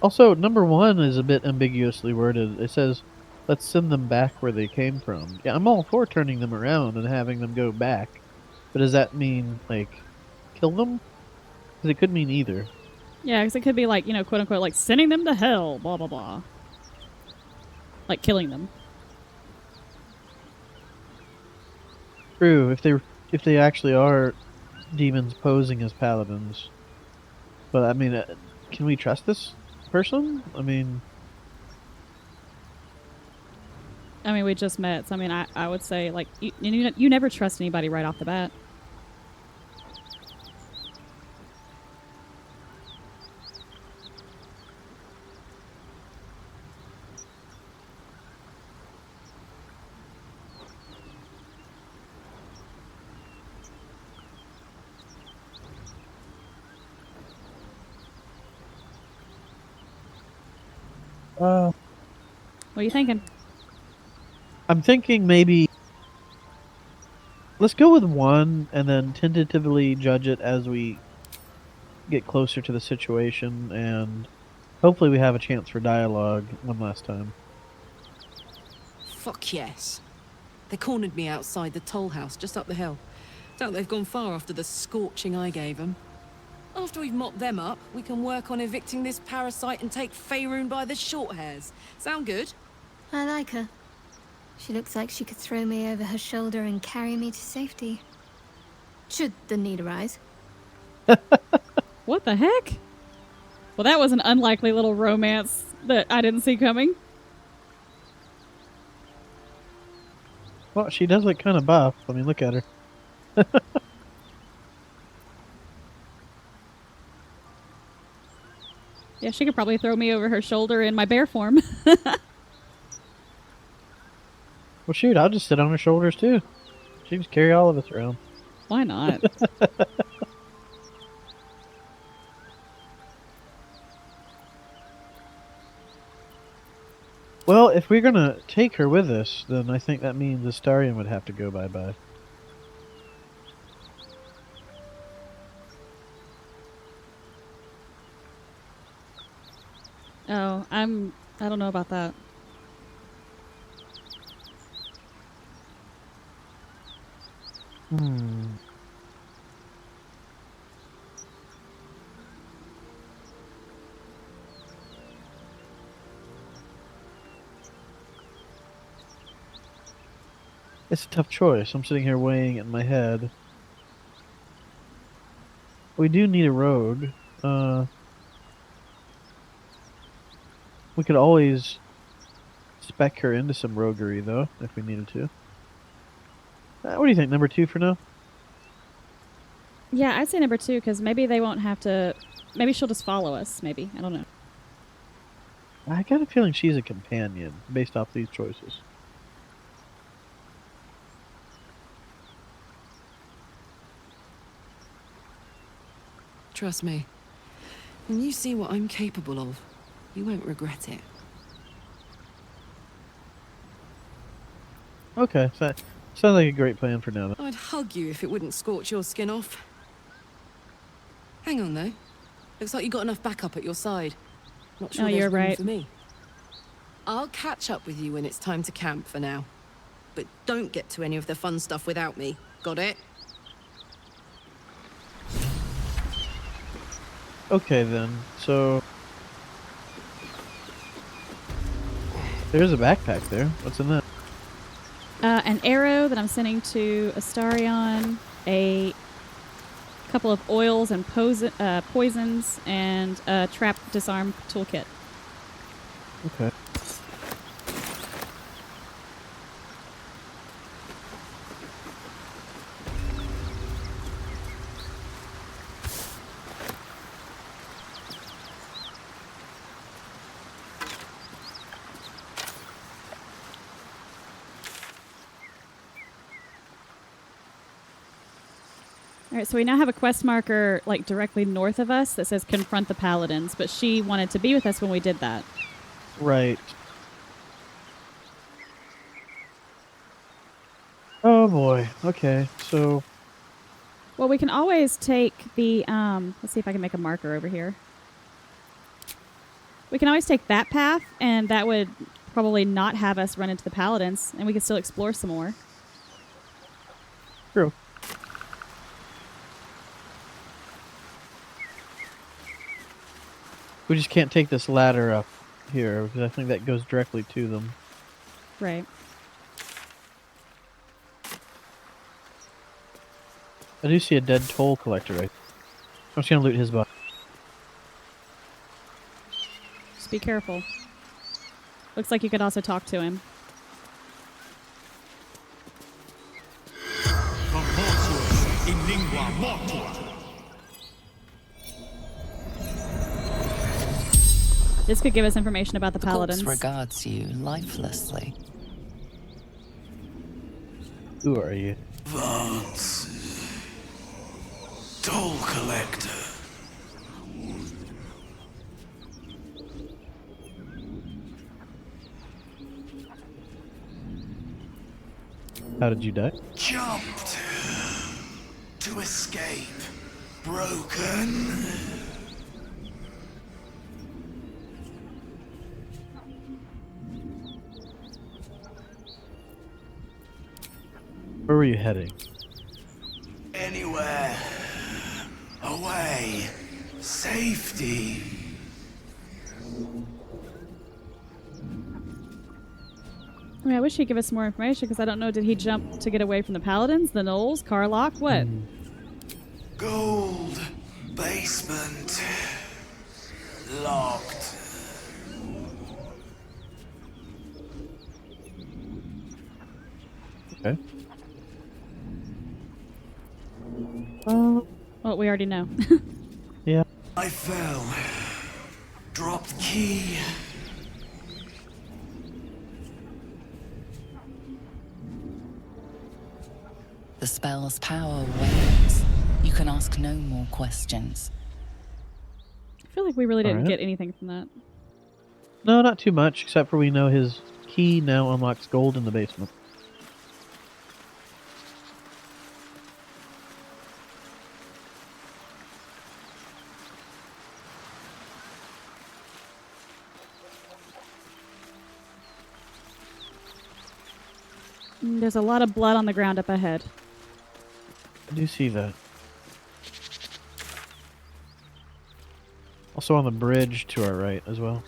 also, number one is a bit ambiguously worded. It says, let's send them back where they came from. Yeah, I'm all for turning them around and having them go back. But does that mean, like, kill them? Because it could mean either. Yeah, because it could be like, quote unquote, like sending them to hell, blah, blah, blah. Like killing them. True, if they actually are demons posing as paladins. But I mean, can we trust this person? I mean, We just met, so I would say, like, you never trust anybody right off the bat. uh, What are you thinking? I'm thinking maybe let's go with one and then tentatively judge it as we get closer to the situation, and hopefully we have a chance for dialogue one last time. Fuck yes. They cornered me outside the toll house just up the hill. Doubt they've gone far after the scorching I gave them. After we've mopped them up, we can work on evicting this parasite and take Faerun by the short hairs. Sound good? I like her. She looks like she could throw me over her shoulder and carry me to safety. Should the need arise. What the heck? Well, that was an unlikely little romance that I didn't see coming. Well, she does look kind of buff. I mean, look at her. Yeah, she could probably throw me over her shoulder in my bear form. Well, shoot, I'll just sit on her shoulders too. She just carry all of us around. Why not? Well, if we're gonna take her with us, then I think that means Astarion would have to go bye-bye. Oh, I don't know about that. It's a tough choice. I'm sitting here weighing it in my head. We do need a rogue. We could always spec her into some roguery, though, if we needed to. What do you think, number 2 for now? Yeah, I'd say number 2, because maybe they won't have to... Maybe she'll just follow us, maybe. I don't know. I got a feeling she's a companion, based off these choices. Trust me. When you see what I'm capable of, you won't regret it. Okay, so sounds like a great plan for now. I'd hug you if it wouldn't scorch your skin off. Hang on, though. Looks like you got enough backup at your side. Not sure Oh, there's you're room right. for me. I'll catch up with you when it's time to camp for now. But don't get to any of the fun stuff without me. Got it? Okay then, so... There's a backpack there. What's in that? An arrow that I'm sending to Astarion, a couple of oils and poisons, and a trap disarm toolkit. Okay. All right, so we now have a quest marker like directly north of us that says confront the paladins, but she wanted to be with us when we did that. Right. Oh boy. Okay, so Well, we can always take the, let's see if I can make a marker over here. We can always take that path, and that would probably not have us run into the paladins, and we can still explore some more. true. We just can't take this ladder up here because I think that goes directly to them. Right. I do see a dead toll collector right. I'm just gonna loot his body. Just be careful. Looks like you could also talk to him. in lingua mortua. This could give us information about the paladins. Corpse regards you lifelessly. Who are you? Vance. Toll collector. How did you die? Jumped. To escape. Broken. Where were you heading? Anywhere. Away. Safety. I mean, I wish he'd give us more information because I don't know. Did he jump to get away from the paladins, the gnolls, Carlock? What? Gold. Basement. Locked. Okay. Well, we already know. Yeah. I fell. Dropped key. The spell's power wanes. You can ask no more questions. I feel like we really didn't Alright. get anything from that. No, not too much, except for we know his key now unlocks gold in the basement. There's a lot of blood on the ground up ahead. I do see that. Also on the bridge to our right as well.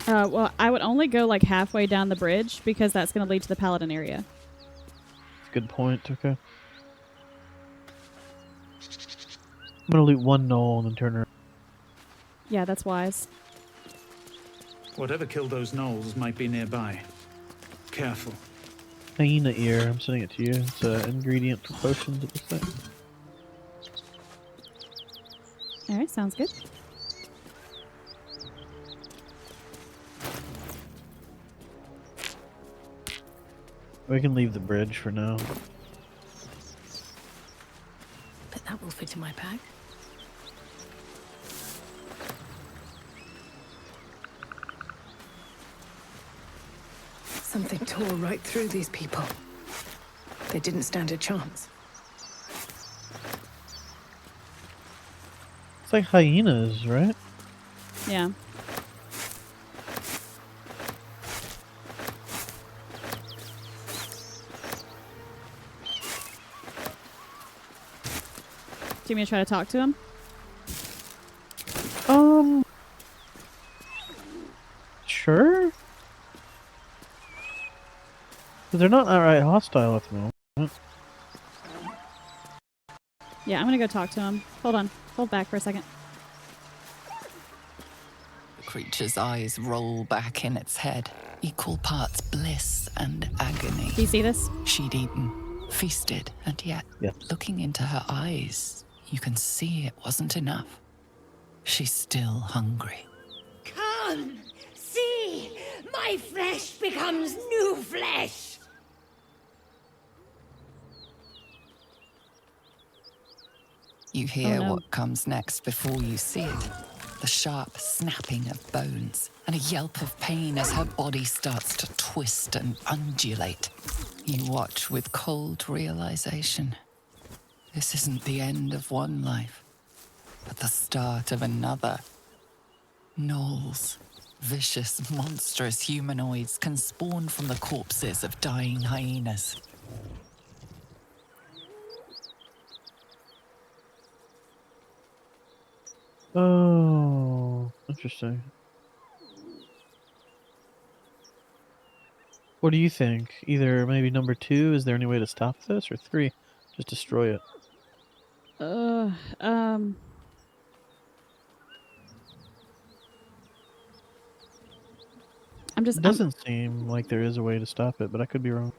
Well, I would only go like halfway down the bridge because that's going to lead to the paladin area. Good point, okay. I'm gonna loot one gnoll and then turn around. Yeah, that's wise. Whatever killed those gnolls might be nearby. Careful. Hyena ear, I'm sending it to you. It's an ingredient for potions at this time. Alright, sounds good. We can leave the bridge for now. But that will fit in my bag. Something tore right through these people. They didn't stand a chance. It's like hyenas, right? Yeah. Do you want me to try to talk to him? Sure. But they're not outright hostile at the moment. Yeah, I'm gonna go talk to him. Hold on. Hold back for a second. The creature's eyes roll back in its head, equal parts bliss and agony. Do you see this? She'd eaten, feasted, and yet, looking into her eyes, you can see it wasn't enough. She's still hungry. Come, see My flesh becomes new flesh! You hear Oh, no. what comes next before you see it. The sharp snapping of bones and a yelp of pain as her body starts to twist and undulate. You watch with cold realization. This isn't the end of one life, but the start of another. Gnolls, vicious, monstrous humanoids can spawn from the corpses of dying hyenas. Oh, interesting. What do you think? Either maybe number 2, is there any way to stop this? Or 3, just destroy it? Um... It doesn't seem like there is a way to stop it, but I could be wrong.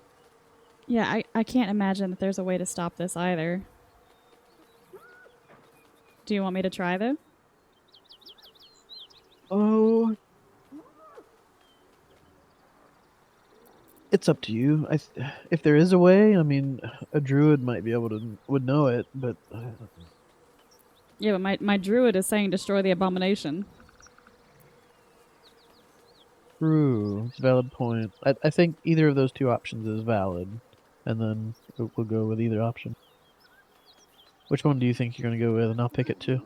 Yeah, I can't imagine that there's a way to stop this either. Do you want me to try, though? Oh, it's up to you. If there is a way, I mean, a druid might be able to would know it, but Yeah, but my druid is saying destroy the abomination. true. It's a valid point. I think either of those 2 options is valid, and then we'll go with either option. Which one do you think you're going to go with? And I'll pick it too.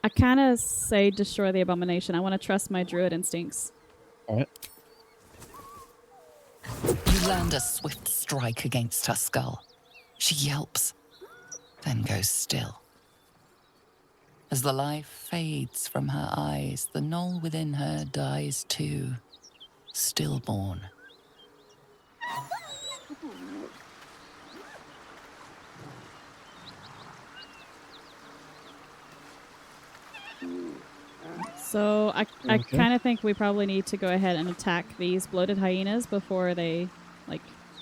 I kind of say destroy the abomination. I want to trust my druid instincts. Alright. You land a swift strike against her skull. She yelps, then goes still. As the life fades from her eyes, the gnoll within her dies too, stillborn. So I kind of think we probably need to go ahead and attack these bloated hyenas before they, like,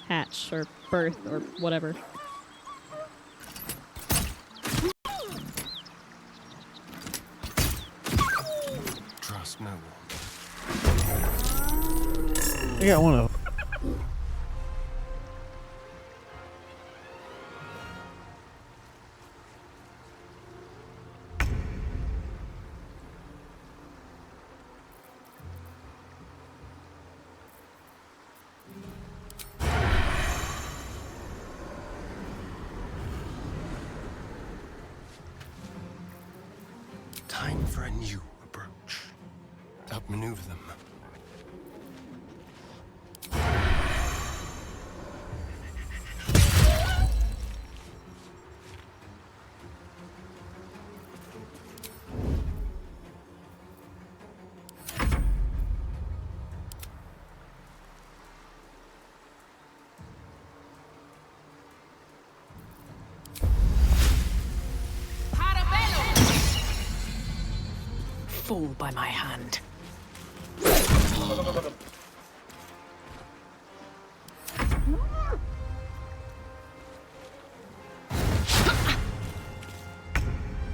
hatch or birth or whatever. Trust no one. I got one of them. Time for a new approach. Outmaneuver them. Fall by my hand.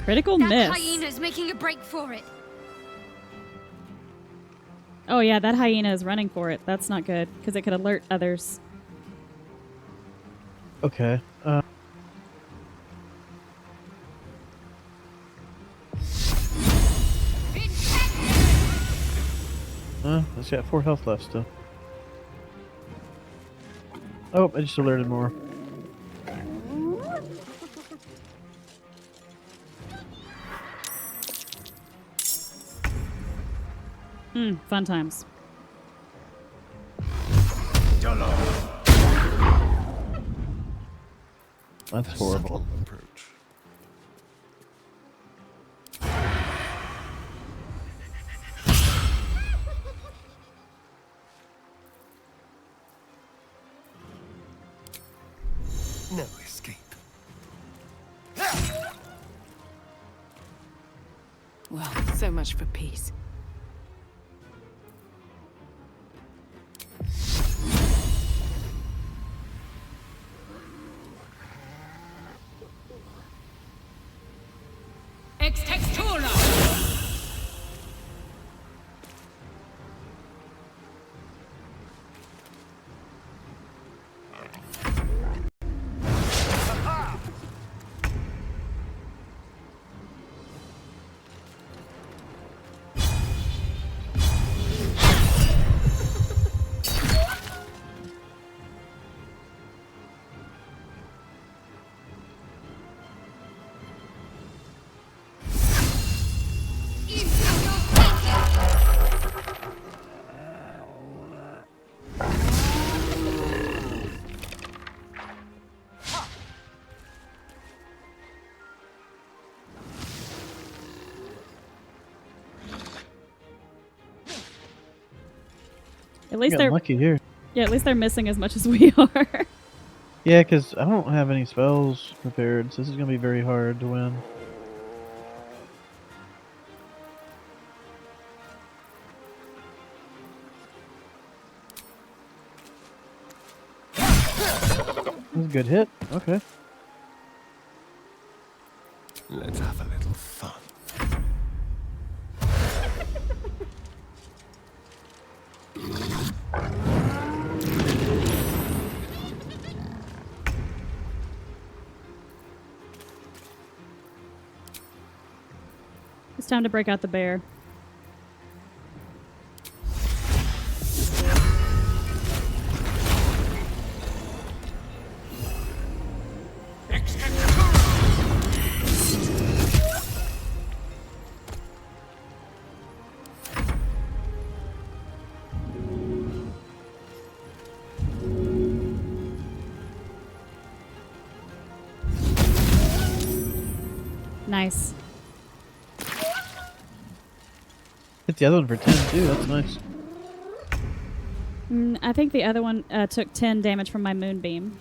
Critical That miss. hyena's making a break for it. Oh yeah, that hyena is running for it. That's not good, because it could alert others. Okay. It's got 4 health left still. Oh, I just alerted more. Fun times. That's horrible. Approach. No escape. Well, so much for peace. Ex textura! At least Got they're lucky here. Yeah, at least they're missing as much as we are. Yeah, because I don't have any spells prepared, so this is gonna be very hard to win. That was a good hit. Okay. Let's have a little fun. It's time to break out the bear. Nice. Hit the other one for 10 too, that's nice. I think the other one took 10 damage from my moonbeam.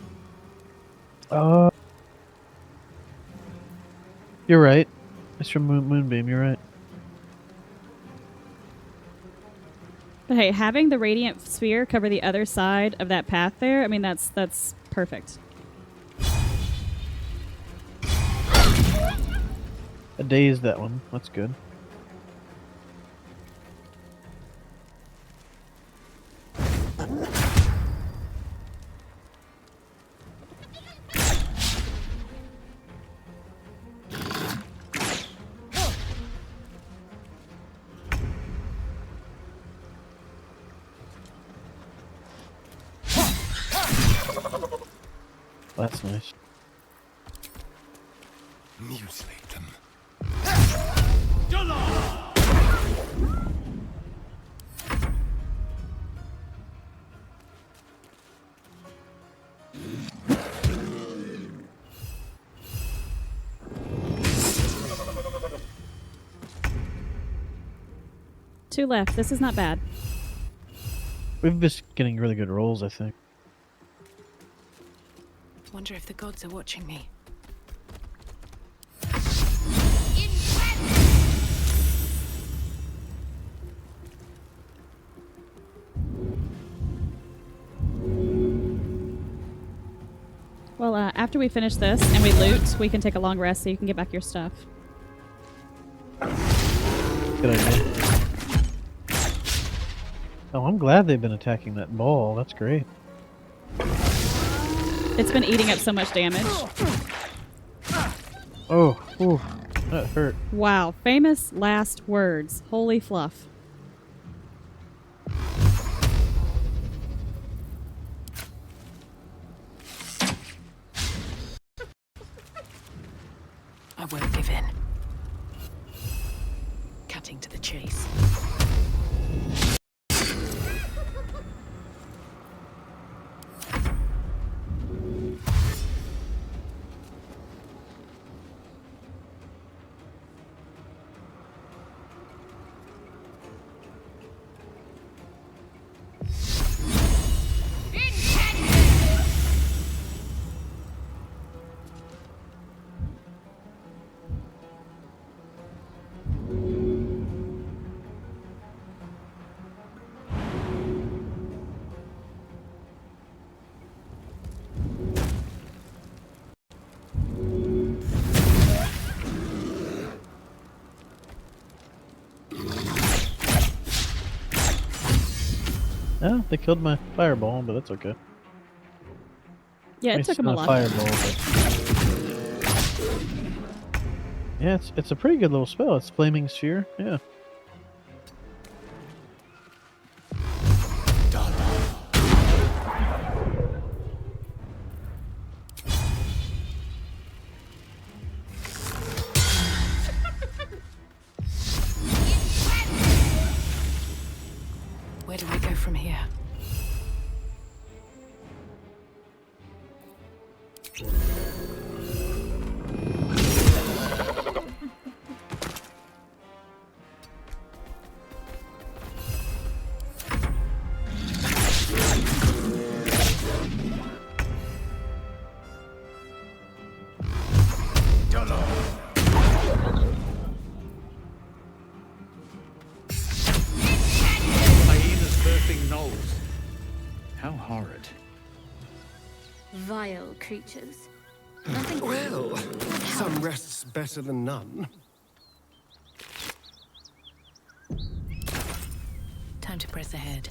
You're right. It's from Moonbeam, you're right. But hey, having the radiant sphere cover the other side of that path there, I mean, that's perfect. I dazed that one. That's good. That's nice. Mutilate them. Two left. This is not bad. We've been getting really good rolls, I think. Wonder if the gods are watching me. Well, after we finish this and we loot, we can take a long rest so you can get back your stuff. Good idea. Oh, I'm glad they've been attacking that ball. That's great. It's been eating up so much damage. Oh, ooh, that hurt. Wow, famous last words. Holy fluff. I won't give in. Cutting to the chase. Oh, they killed my fireball, but that's okay. Yeah, it took him a lot. Fireball, but... Yeah, it's a pretty good little spell. It's Flaming Sphere. Yeah. Where do I go from here? Hyenas birthing gnolls. How horrid. Vile creatures. Nothing. Well, some rests better than none. Time to press ahead.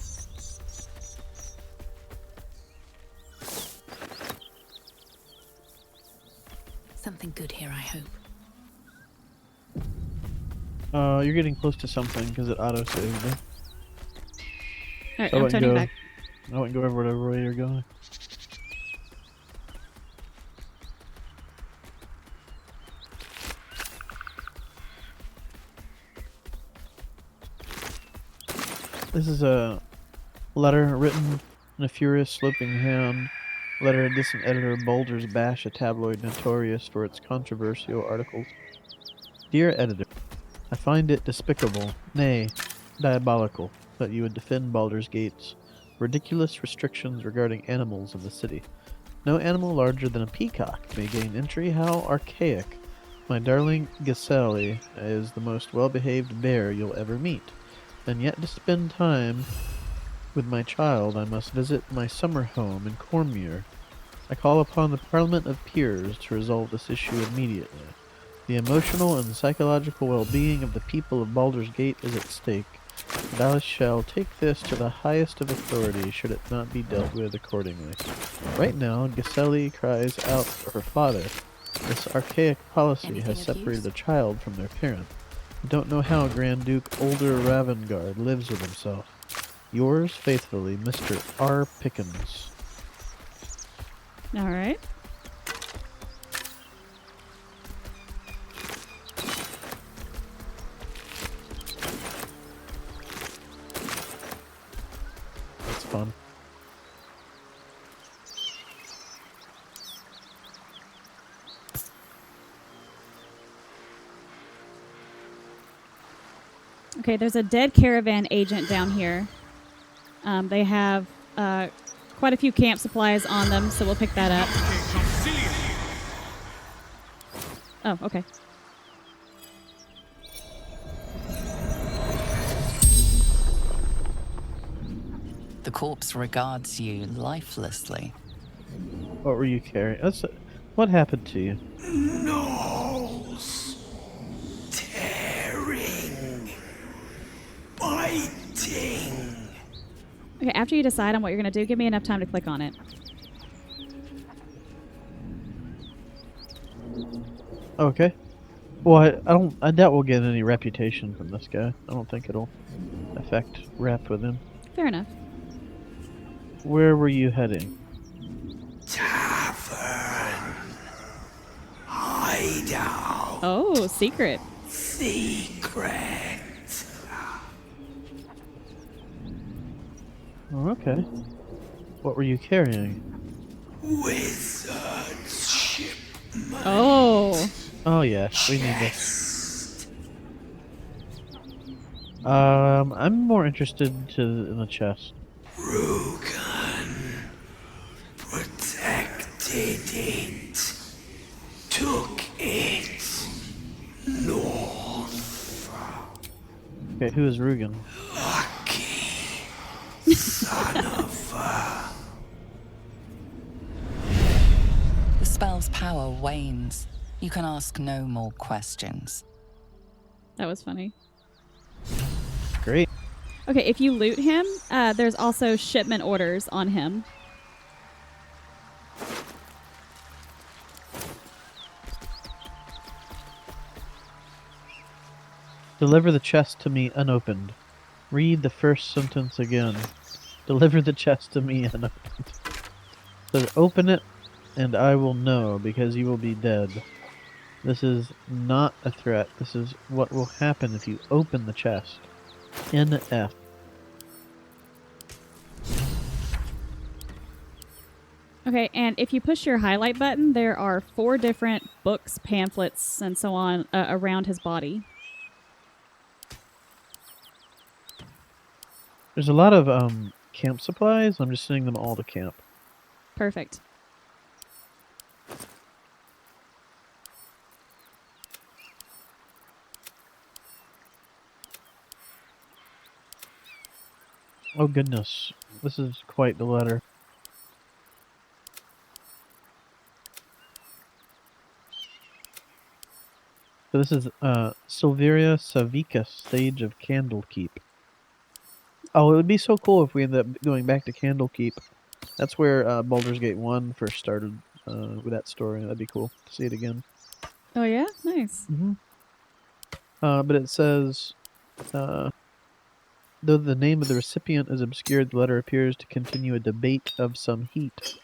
Something good here, I hope. You're getting close to something because it auto-saved me. Alright, So I'm turning back. I wouldn't go over whatever way you're going. This is a letter written in a furious, sloping hand. Letter of distant editor Baldur's Bash, a tabloid notorious for its controversial articles. Dear editor, I find it despicable, nay, diabolical, that you would defend Baldur's Gate's ridiculous restrictions regarding animals in the city. No animal larger than a peacock may gain entry. How archaic. My darling Giselle is the most well-behaved bear you'll ever meet. And yet to spend time with my child, I must visit my summer home in Cormyr. I call upon the Parliament of Peers to resolve this issue immediately. The emotional and psychological well-being of the people of Baldur's Gate is at stake, and I shall take this to the highest of authority should it not be dealt with accordingly. Right now, Giselle cries out for her father. This archaic policy has separated a child from their parent. I don't know how Grand Duke Older Ravengard lives with himself. Yours faithfully, Mr. R. Pickens. Alright. That's fun. Okay, there's a dead caravan agent down here. They have quite a few camp supplies on them, so we'll pick that up. Oh, okay. The corpse regards you lifelessly. What were you carrying? What happened to you? Gnolls. Tearing. Biting. Okay, after you decide on what you're going to do, give me enough time to click on it. Okay. Well, I doubt we'll get any reputation from this guy. I don't think it'll affect rep with him. Fair enough. Where were you heading? Tavern. Hideout. Oh, secret. Secret. Oh, okay. What were you carrying? Wizard's shipment. Oh. Oh yes, we need this. I'm more interested in the chest. Rugen protected it. Took it north. Okay, who is Rugen? Lucky son of a... The spell's power wanes. You can ask no more questions. That was funny. Great. Okay, if you loot him, there's also shipment orders on him. Deliver the chest to me unopened. Read the first sentence again. Deliver the chest to me unopened. So open it, and I will know, because you will be dead. This is not a threat. This is what will happen if you open the chest. NF. Okay, and if you push your highlight button, there are 4 different books, pamphlets, and so on around his body. There's a lot of camp supplies. I'm just sending them all to camp. Perfect. Oh goodness, this is quite the letter. So this is Silveria Savicus, Sage of Candlekeep. Oh, it would be so cool if we ended up going back to Candlekeep. That's where Baldur's Gate 1 first started with that story. That'd be cool to see it again. Oh yeah, nice. But it says, though the name of the recipient is obscured, the letter appears to continue a debate of some heat.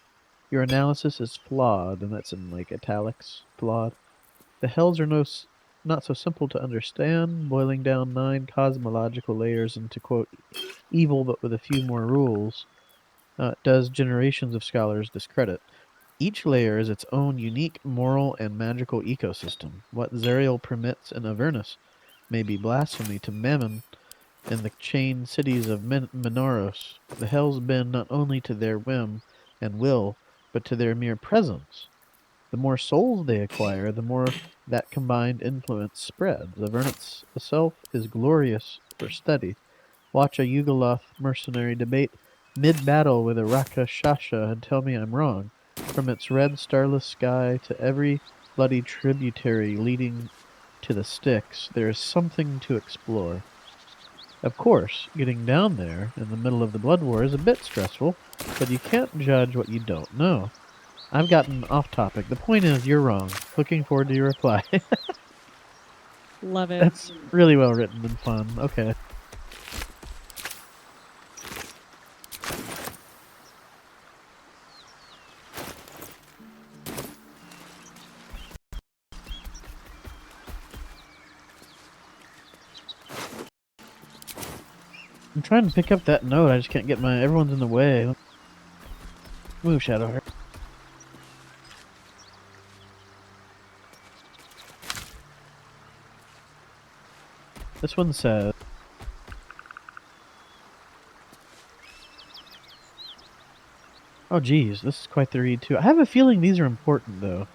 Your analysis is flawed, and that's in like italics, flawed. The hells are not so simple to understand, boiling down 9 cosmological layers into, quote, evil but with a few more rules, does generations of scholars discredit. Each layer is its own unique moral and magical ecosystem. What Zariel permits in Avernus may be blasphemy to Mammon in the chained cities of Menoros. The hells bend not only to their whim and will, but to their mere presence. The more souls they acquire, the more that combined influence spreads. Avernus itself is glorious for study. Watch a Yugoloth mercenary debate mid-battle with a Rakashasha and tell me I'm wrong. From its red starless sky to every bloody tributary leading to the Styx, there is something to explore. Of course, getting down there in the middle of the Blood War is a bit stressful, but you can't judge what you don't know. I've gotten off topic. The point is, you're wrong. Looking forward to your reply. Love it. That's really well written and fun. Okay. I'm trying to pick up that note. I just can't get my... Everyone's in the way. Move, Shadowheart. This one says... Oh, geez. This is quite the read, too. I have a feeling these are important, though.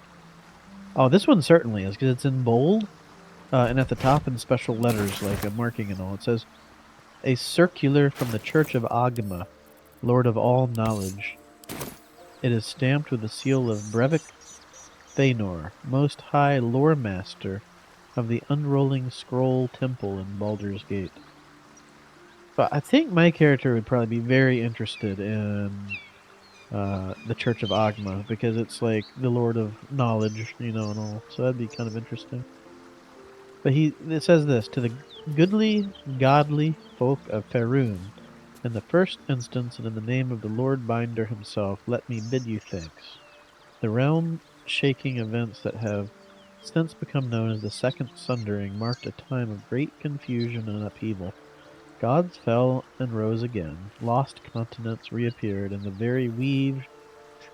Oh, this one certainly is, because it's in bold. And at the top in special letters, like a marking and all. It says, a circular from the Church of Agma, Lord of all knowledge. It is stamped with the seal of Brevik Thanor, Most High Lore Master of the Unrolling Scroll Temple in Baldur's Gate. But I think my character would probably be very interested in the Church of Agma, because it's like the Lord of Knowledge, you know, and all. So that'd be kind of interesting. But it says this, to the goodly, godly folk of Faerun, in the first instance and in the name of the Lord Binder himself, let me bid you thanks. The realm-shaking events that have since become known as the Second Sundering marked a time of great confusion and upheaval. Gods fell and rose again, lost continents reappeared, and the very weave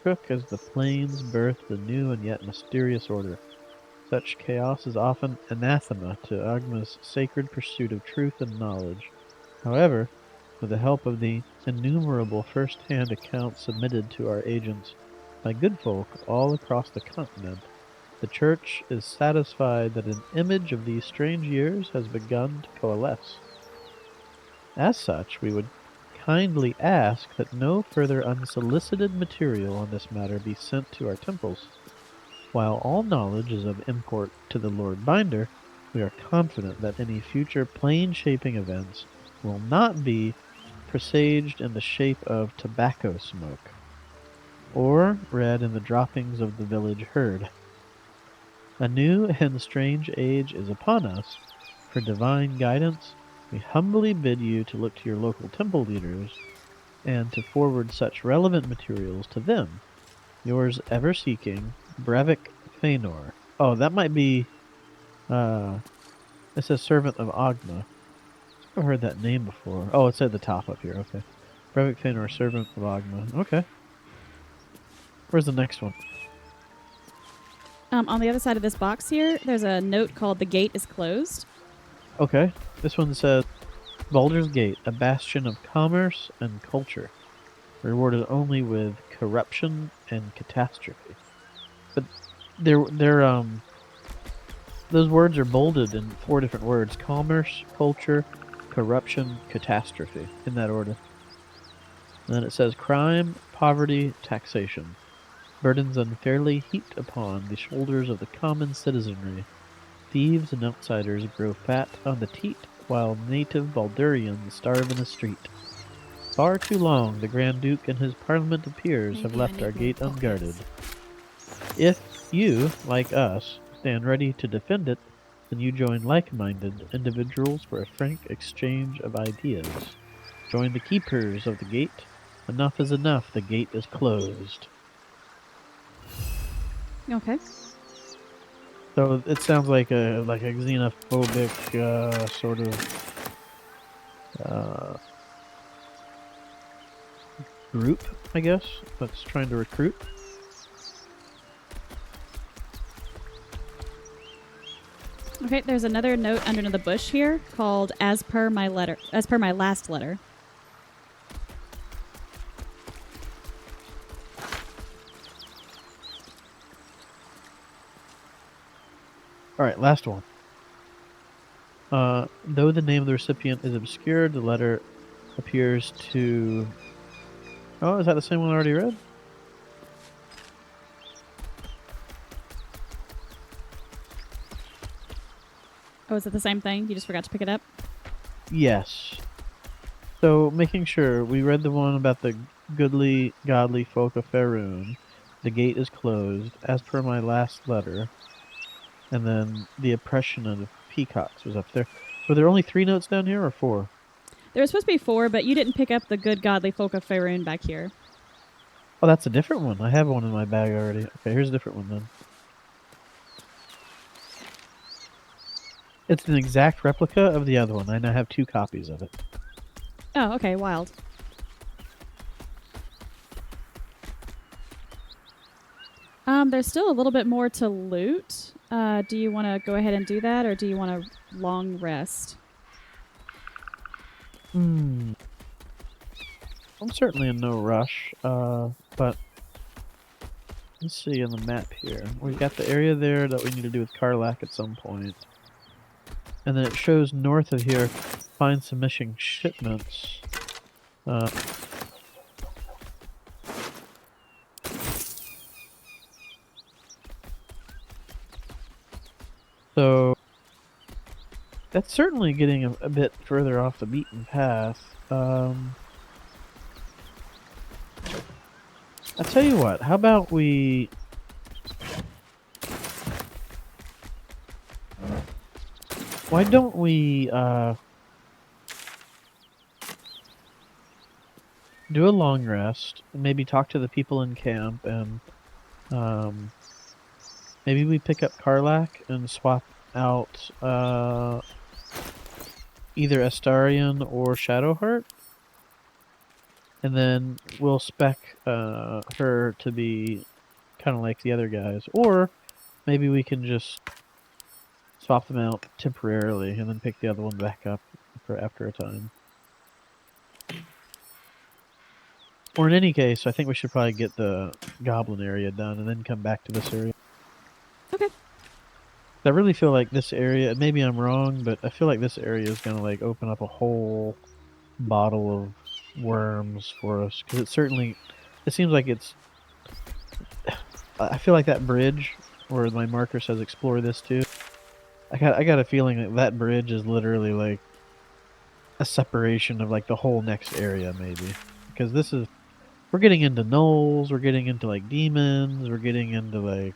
shook as the plains birthed a new and yet mysterious order. Such chaos is often anathema to Agma's sacred pursuit of truth and knowledge. However, with the help of the innumerable first-hand accounts submitted to our agents by good folk all across the continent, the Church is satisfied that an image of these strange years has begun to coalesce. As such, we would kindly ask that no further unsolicited material on this matter be sent to our temples. While all knowledge is of import to the Lord Binder, we are confident that any future plane-shaping events will not be presaged in the shape of tobacco smoke, or read in the droppings of the village herd. A new and strange age is upon us. For divine guidance, we humbly bid you to look to your local temple leaders and to forward such relevant materials to them. Yours ever seeking, Brevik Thanor. Oh, that might be, it says Servant of Agma. I've heard that name before. Oh, it's at the top up here, okay. Brevik Thanor, Servant of Agma. Okay. Where's the next one? On the other side of this box here, there's a note called "The Gate is Closed." Okay. This one says, Baldur's Gate, a bastion of commerce and culture, rewarded only with corruption and catastrophe. But those words are bolded in 4 different words: commerce, culture, corruption, catastrophe, in that order. And then it says crime, poverty, taxation. Burdens unfairly heaped upon the shoulders of the common citizenry. Thieves and outsiders grow fat on the teat, while native Baldurians starve in the street. Far too long the Grand Duke and his Parliament of peers have left our gate unguarded. If you, like us, stand ready to defend it, then you join like-minded individuals for a frank exchange of ideas. Join the keepers of the gate. Enough is enough, the gate is closed. Okay. So it sounds like a xenophobic sort of group, I guess, that's trying to recruit. Okay, there's another note under the bush here called as per my last letter. Alright, last one. Though the name of the recipient is obscured, the letter appears to... Oh, is that the same one I already read? Oh, is it the same thing? You just forgot to pick it up? Yes. So, making sure, we read the one about the goodly, godly folk of Faerun. The gate is closed, as per my last letter. And then the oppression of the peacocks was up there. Were there only 3 notes down here, or 4? There was supposed to be 4, but you didn't pick up the good godly folk of Faerun back here. Oh, that's a different one. I have one in my bag already. Okay, here's a different one then. It's an exact replica of the other one. I now have 2 copies of it. Oh, okay, wild. There's still a little bit more to loot. Do you want to go ahead and do that, or do you want to long rest? I'm certainly in no rush, but let's see on the map here. We've got the area there that we need to do with Karlak at some point. And then it shows north of here, find some missing shipments. So that's certainly getting a bit further off the beaten path. I'll tell you what, how about we... Why don't we do a long rest, and maybe talk to the people in camp, and maybe we pick up Karlak and swap out either Astarion or Shadowheart, and then we'll spec her to be kind of like the other guys, or maybe we can just swap them out temporarily and then pick the other one back up for after a time. Or in any case, I think we should probably get the goblin area done and then come back to this area. Okay. I really feel like this area, and maybe I'm wrong, but I feel like this area is going to like open up a whole bottle of worms for us, because it seems like it's, I feel like that bridge where my marker says explore this too, I got a feeling that that bridge is literally like a separation of like the whole next area, maybe, because this is, we're getting into gnolls, we're getting into like demons, we're getting into like,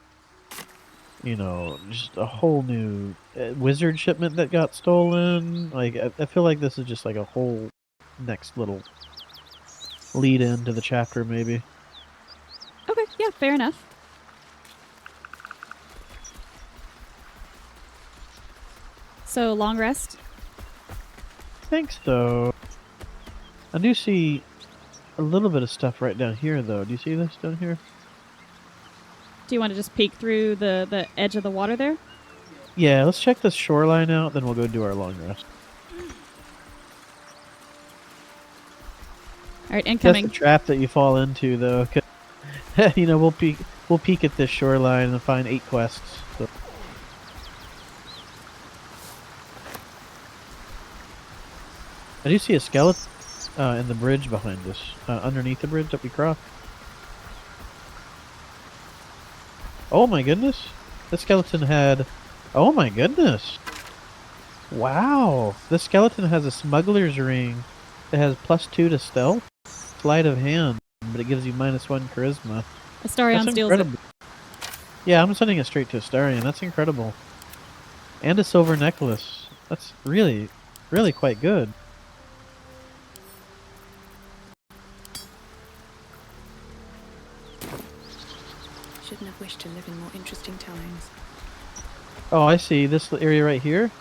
you know, just a whole new wizard shipment that got stolen. Like I feel like this is just like a whole next little lead into the chapter, maybe. Okay, yeah, fair enough. So, long rest? I think so. I do see a little bit of stuff right down here, though. Do you see this down here? Do you want to just peek through the edge of the water there? Yeah, let's check this shoreline out, then we'll go do our long rest. Alright, incoming. That's the trap that you fall into, though. 'Cause, you know, we'll peek at this shoreline and find 8 quests. So. I do see a skeleton. in the bridge behind us, underneath the bridge that we crossed. Oh my goodness! The skeleton had... Oh my goodness! Wow! This skeleton has a smuggler's ring that has +2 to stealth, sleight of hand, but it gives you -1 charisma. Astarion That's steals it. incredible. Yeah, I'm sending it straight to Astarion. That's incredible. And a silver necklace. That's really, really quite good. Shouldn't have wished to live in more interesting times. Oh, I see. This area right here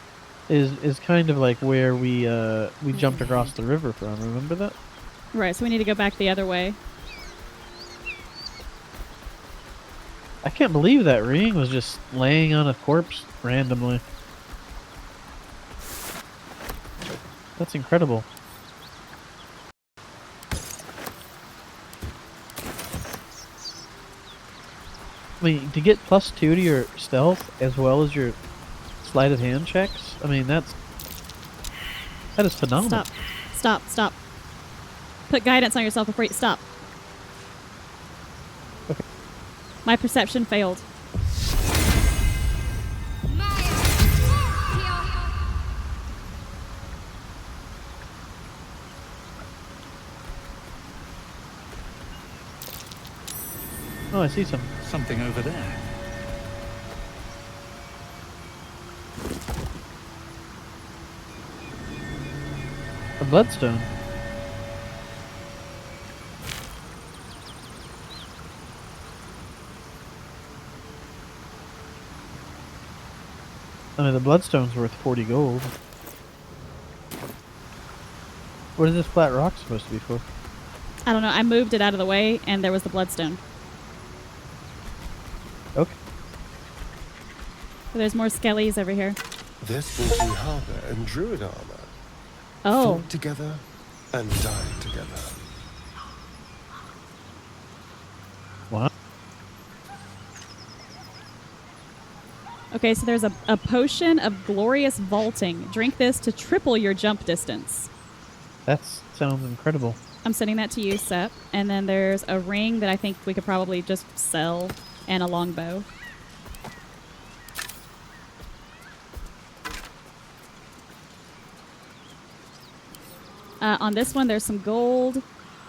is kind of like where we jumped across the river from. Remember that? Right, so we need to go back the other way. I can't believe that ring was just laying on a corpse randomly. That's incredible. I mean, to get +2 to your stealth as well as your sleight of hand checks, I mean, that is phenomenal. Stop. Put guidance on yourself before you... Stop. Okay. My perception failed. Oh, I see something over there. A bloodstone. I mean, the bloodstone's worth 40 gold. What is this flat rock supposed to be for? I don't know. I moved it out of the way, and there was the bloodstone. Okay. So there's more skellies over here. There's Baldur Harbor and Druid armor. Oh. Fought together and died together. What? Okay, so there's a potion of glorious vaulting. Drink this to triple your jump distance. That sounds incredible. I'm sending that to you, Sep. And then there's a ring that I think we could probably just sell, and a longbow. On this one, there's some gold,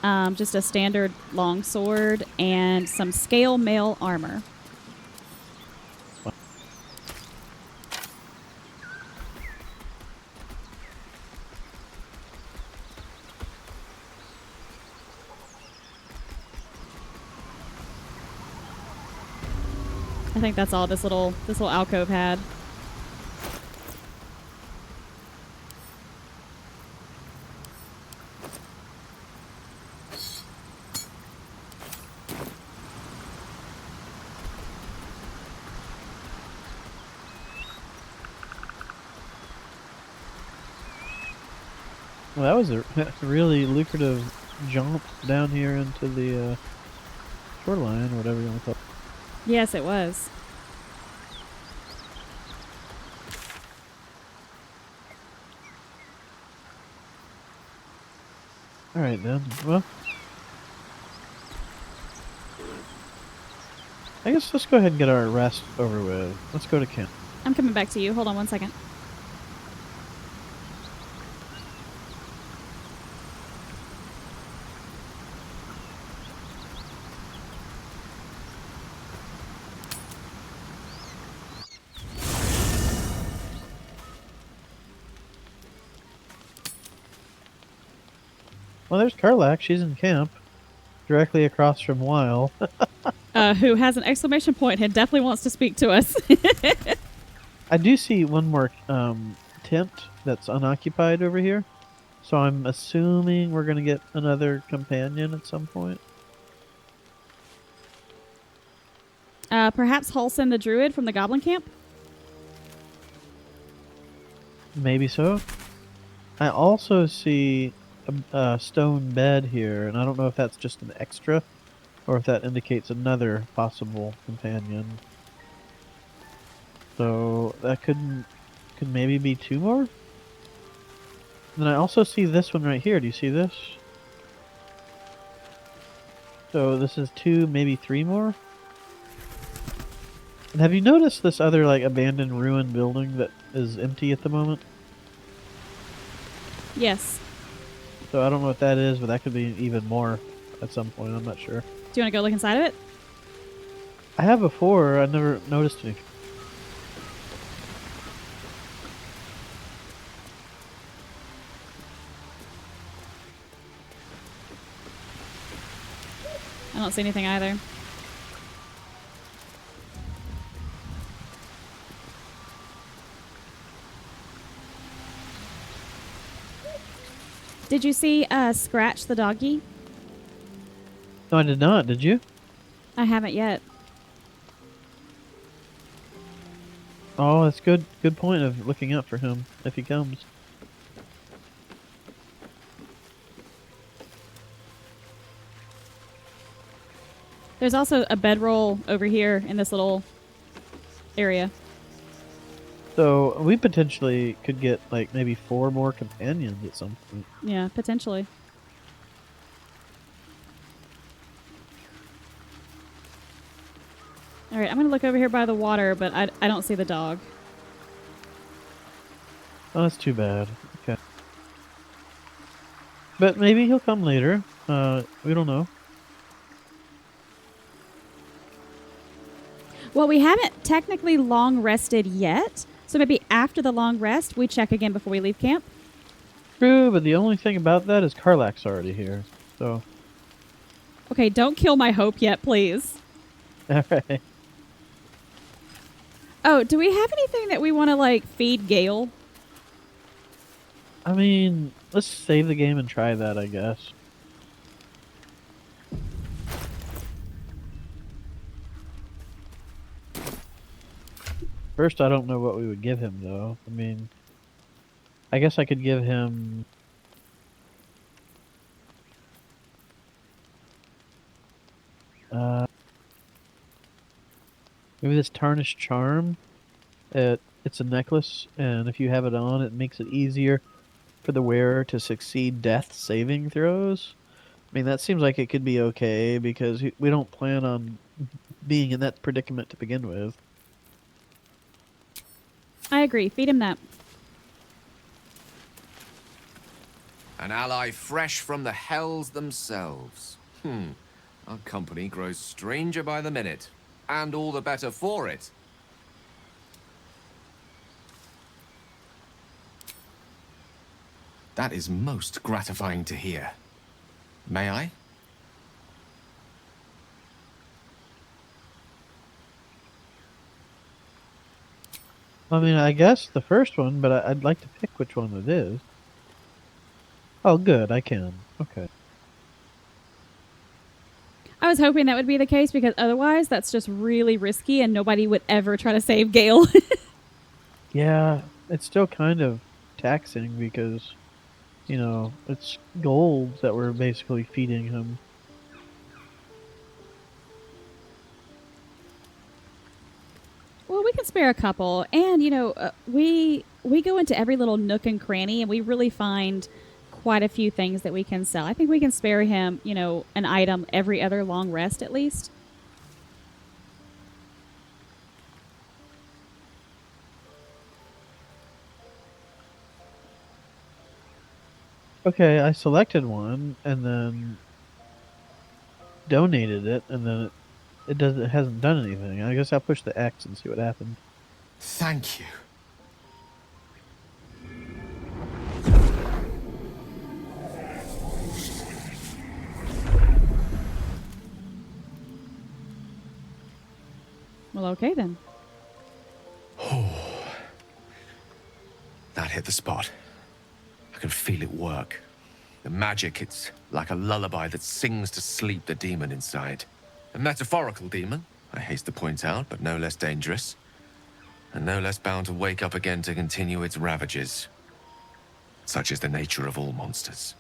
just a standard longsword, and some scale mail armor. I think that's all this little alcove had. Well, that was a really lucrative jump down here into the shoreline, or whatever you want to call it. Yes, it was. Alright then, well, I guess let's go ahead and get our rest over with. Let's go to camp. I'm coming back to you. Hold on 1 second. Well, there's Karlak. She's in camp, directly across from Weil. Who has an exclamation point and definitely wants to speak to us. I do see one more tent that's unoccupied over here, so I'm assuming we're going to get another companion at some point. Perhaps Halsin the Druid from the Goblin Camp? Maybe so. I also see a stone bed here, and I don't know if that's just an extra or if that indicates another possible companion. So that could maybe be 2 more? And I also see this one right here. Do you see this? So this is 2, maybe 3 more? And have you noticed this other, like, abandoned ruined building that is empty at the moment? Yes. So I don't know what that is, but that could be even more at some point. I'm not sure. Do you want to go look inside of it? I have before. I never noticed anything. I don't see anything either. Did you see Scratch the doggy? No, I did not. Did you? I haven't yet. Oh, that's good. Good point of looking out for him if he comes. There's also a bedroll over here in this little area. So we potentially could get like maybe 4 more companions at some point. Yeah, potentially. All right, I'm going to look over here by the water, but I don't see the dog. Oh, that's too bad. Okay. But maybe he'll come later. We don't know. Well, we haven't technically long rested yet, so maybe after the long rest, we check again before we leave camp. True, but the only thing about that is Karlak's already here. So. Okay, don't kill my hope yet, please. All right. Oh, do we have anything that we want to, like, feed Gale? I mean, let's save the game and try that, I guess. First, I don't know what we would give him, though. I mean, I guess I could give him... maybe this Tarnished Charm. It's a necklace, and if you have it on, it makes it easier for the wearer to succeed death saving throws. I mean, that seems like it could be okay, because we don't plan on being in that predicament to begin with. I agree. Feed him that. An ally fresh from the hells themselves. Our company grows stranger by the minute, and all the better for it. That is most gratifying to hear. May I? I mean, I guess the first one, but I'd like to pick which one it is. Oh, good, I can. Okay. I was hoping that would be the case, because otherwise that's just really risky and nobody would ever try to save Gale. Yeah, it's still kind of taxing because, you know, it's gold that we're basically feeding him. Well, we can spare a couple, and you know, we go into every little nook and cranny, and we really find quite a few things that we can sell. I think we can spare him, you know, an item every other long rest at least. Okay, I selected one and then donated it, and then it hasn't done anything. I guess I'll push the X and see what happens. Thank you. Well, okay then. That hit the spot. I can feel it work. The magic, it's like a lullaby that sings to sleep the demon inside. A metaphorical demon, I haste to point out, but no less dangerous. And no less bound to wake up again to continue its ravages. Such is the nature of all monsters.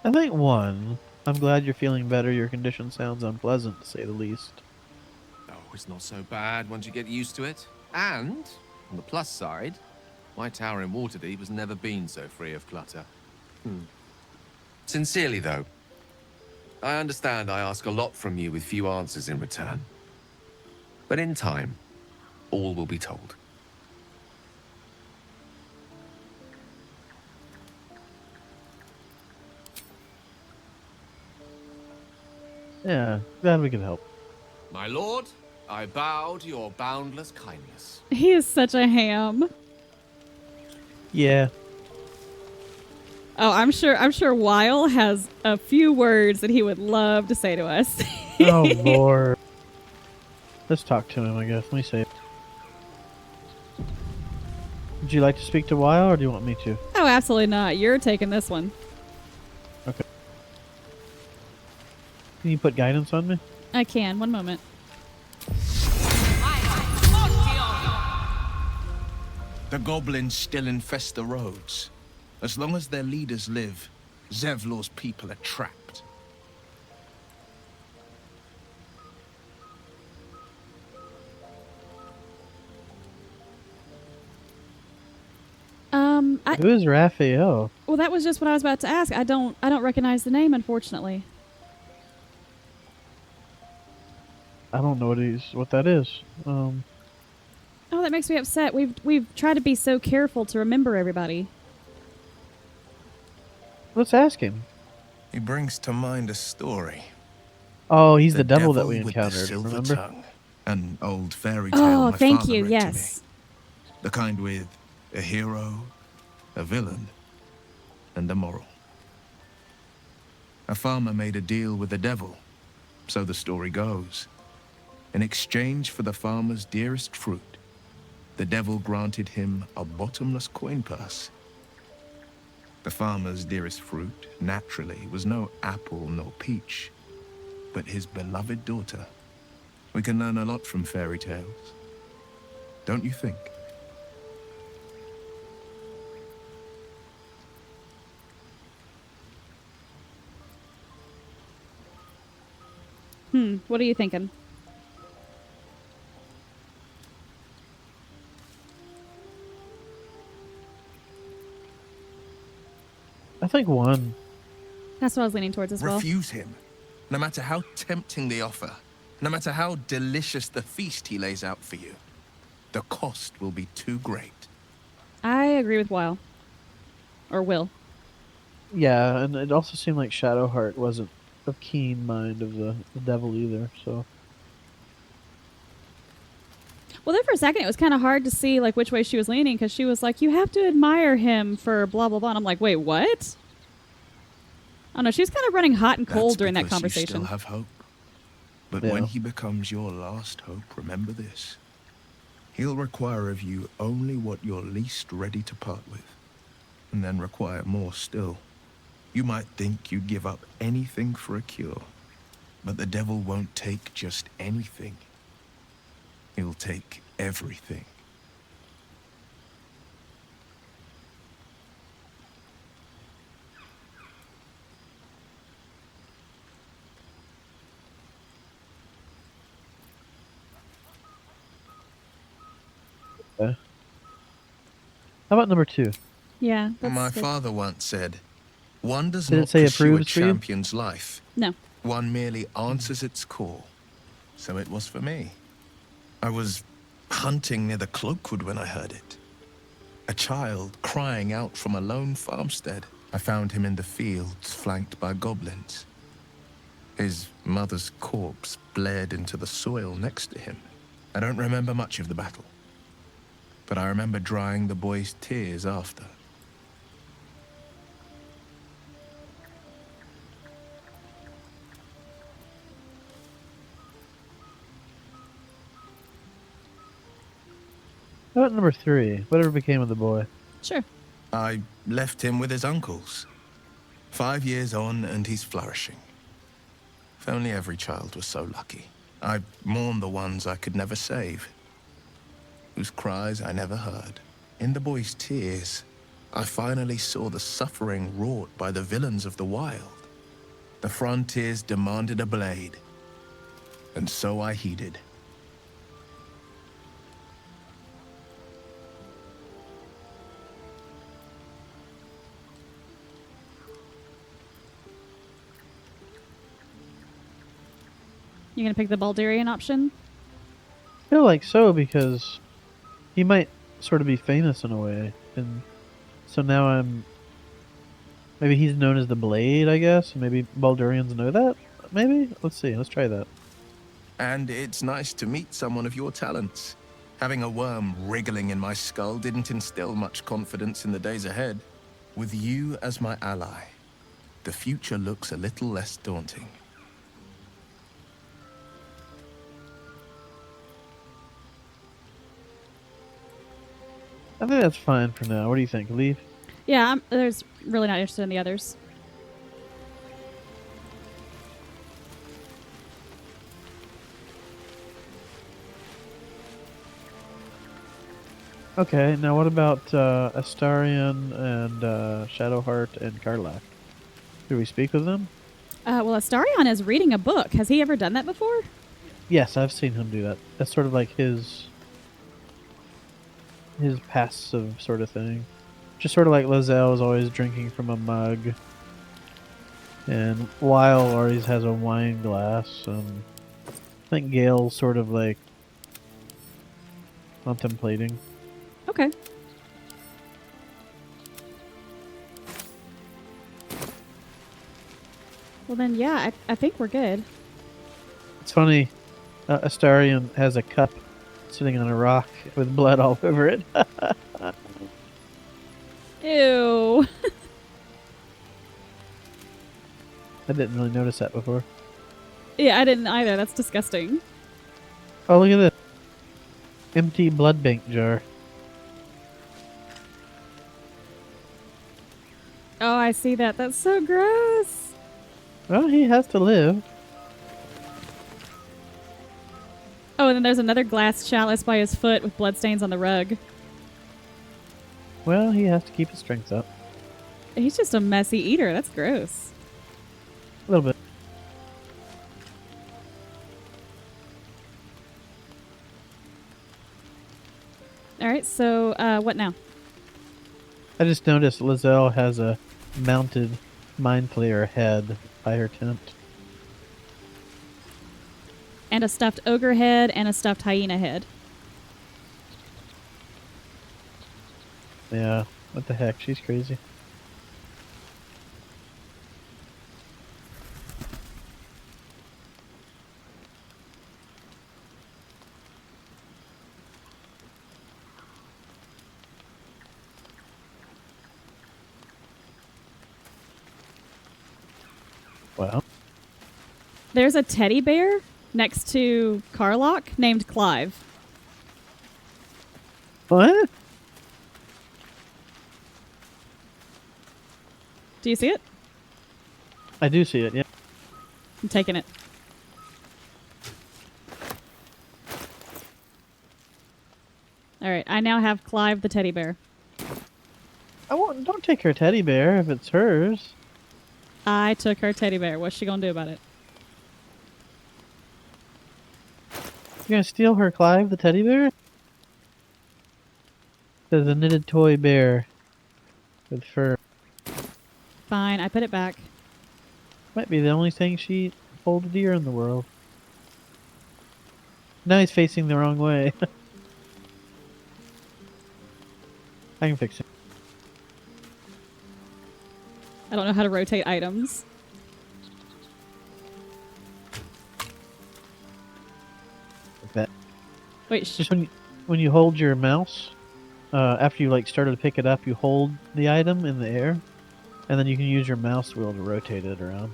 I think 1. I'm glad you're feeling better. Your condition sounds unpleasant, to say the least. Oh, it's not so bad once you get used to it. And, on the plus side, my tower in Waterdeep has never been so free of clutter. Sincerely, though, I understand I ask a lot from you with few answers in return. But in time, all will be told. Yeah, glad we could help. My lord, I bow to your boundless kindness. He is such a ham. Yeah. Oh, I'm sure Weil has a few words that he would love to say to us. Oh, Lord. Let's talk to him, I guess. Let me see. Would you like to speak to Weil, or do you want me to? Oh, absolutely not. You're taking this one. Okay. Can you put guidance on me? I can. One moment. The goblins still infest the roads. As long as their leaders live, Zevlor's people are trapped. Who is Raphael? Well, that was just what I was about to ask. I don't recognize the name, unfortunately. I don't know what that is. Oh, that makes me upset. We've tried to be so careful to remember everybody. Let's ask him. He brings to mind a story. Oh, he's the devil that we with the encountered, silver remember? tongue. An old fairy tale Oh, my thank father you. read Yes. to me. The kind with a hero, a villain, and a moral. A farmer made a deal with the devil, so the story goes. In exchange for the farmer's dearest fruit, the devil granted him a bottomless coin purse. The farmer's dearest fruit, naturally, was no apple nor peach, but his beloved daughter. We can learn a lot from fairy tales, don't you think? What are you thinking? I think 1. That's what I was leaning towards as well. Refuse him, no matter how tempting the offer, no matter how delicious the feast he lays out for you. The cost will be too great. I agree with Weil. Or Will. Yeah, and it also seemed like Shadowheart wasn't of keen mind of the devil either, so... Well, there for a second, it was kind of hard to see like which way she was leaning because she was like, "You have to admire him for blah blah blah." And I'm like, "Wait, what?" I don't know. She was kind of running hot and cold during that Because you conversation. still have hope. But Yeah. when he becomes your last hope, remember this. He'll require of you only what you're least ready to part with, and then require more still. You might think you'd give up anything for a cure, but the devil won't take just anything. He'll take everything. Okay. How about number 2? Yeah. My good. father once said, one does Did it not say pursue a approves for you? champion's life. No. One merely answers its call. So it was for me. I was hunting near the Cloakwood when I heard it. A child crying out from a lone farmstead. I found him in the fields, flanked by goblins. His mother's corpse bled into the soil next to him. I don't remember much of the battle, but I remember drying the boy's tears after. How about number 3? Whatever became of the boy? Sure. I left him with his uncles. 5 years on, and he's flourishing. If only every child was so lucky. I mourn the ones I could never save, whose cries I never heard. In the boy's tears, I finally saw the suffering wrought by the villains of the wild. The frontiers demanded a blade, and so I heeded. You gonna pick the Baldurian option? I feel like so, because he might sort of be famous in a way, and so now I'm... Maybe he's known as the Blade, I guess? Maybe Baldurians know that? Maybe? Let's see, let's try that. And it's nice to meet someone of your talents. Having a worm wriggling in my skull didn't instill much confidence in the days ahead. With you as my ally, the future looks a little less daunting. I think that's fine for now. What do you think? Leave? Yeah, there's really not interested in the others. Okay, now what about Astarion and Shadowheart and Karlach? Do we speak with them? Well, Astarion is reading a book. Has he ever done that before? Yes, I've seen him do that. That's sort of like his passive sort of thing. Just sort of like Lozelle is always drinking from a mug. And Lyle always has a wine glass. And I think Gale's sort of like contemplating. Okay. Well then, yeah, I think we're good. It's funny, Astarion has a cup sitting on a rock with blood all over it. Ew. I didn't really notice that before. Yeah, I didn't either. That's disgusting. Oh, look at this. Empty blood bank jar. Oh, I see that. That's so gross. Well, he has to live. Oh, and then there's another glass chalice by his foot with bloodstains on the rug. Well, he has to keep his strength up. He's just a messy eater. That's gross. A little bit. All right, so what now? I just noticed Lizelle has a mounted mind flayer head by her tent. And a stuffed ogre head and a stuffed hyena head. Yeah, what the heck? She's crazy. Well, there's a teddy bear next to Karlach named Clive. What? Do you see it? I do see it, yeah. I'm taking it. All right, I now have Clive the teddy bear. Don't take her teddy bear if it's hers. I took her teddy bear. What's she gonna do about it? You're gonna steal her Clive the teddy bear? There's a knitted toy bear with fur. Fine, I put it back. Might be the only thing she holds dear in the world. Now he's facing the wrong way. I can fix it. I don't know how to rotate items. Like that. Wait, just when you hold your mouse, after you like started to pick it up, you hold the item in the air, and then you can use your mouse wheel to rotate it around.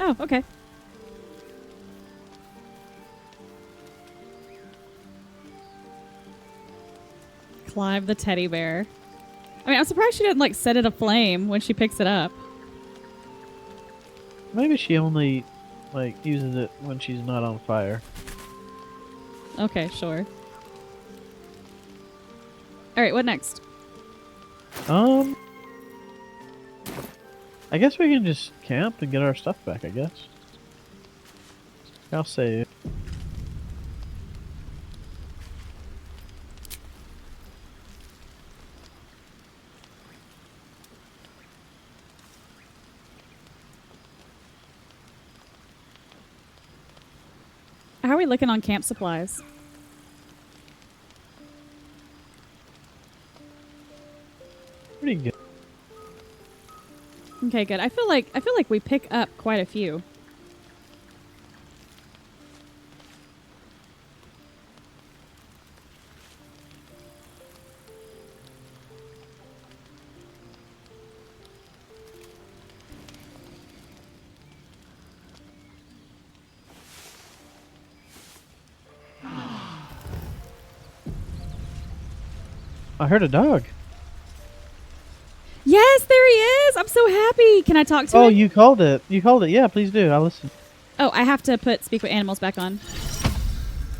Oh, okay. Clive the teddy bear. I mean, I'm surprised she didn't like set it aflame when she picks it up. Maybe she only like uses it when she's not on fire. Okay, sure. All right, what next? I guess we can just camp and get our stuff back, I guess. I'll save. How are we looking on camp supplies? Pretty good. Okay, good. I feel like we pick up quite a few. I heard a dog. Yes, there he is. I'm so happy. Can I talk to him? Oh, you called it. You called it. Yeah, please do. I'll listen. Oh, I have to put speak with animals back on.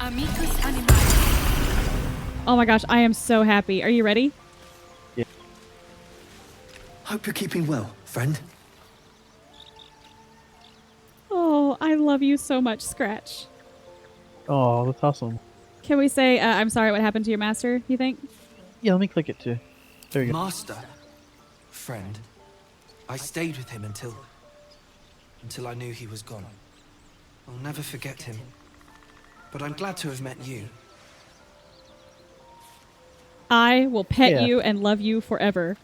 Amicus animalis. Oh my gosh, I am so happy. Are you ready? Yeah. Hope you're keeping well, friend. Oh, I love you so much, Scratch. Oh, that's awesome. Can we say, I'm sorry what happened to your master, you think? Yeah, let me click it too. There you go. Master. Friend. I stayed with him until I knew he was gone. I'll never forget him. But I'm glad to have met you. I will pet Yeah. you and love you forever.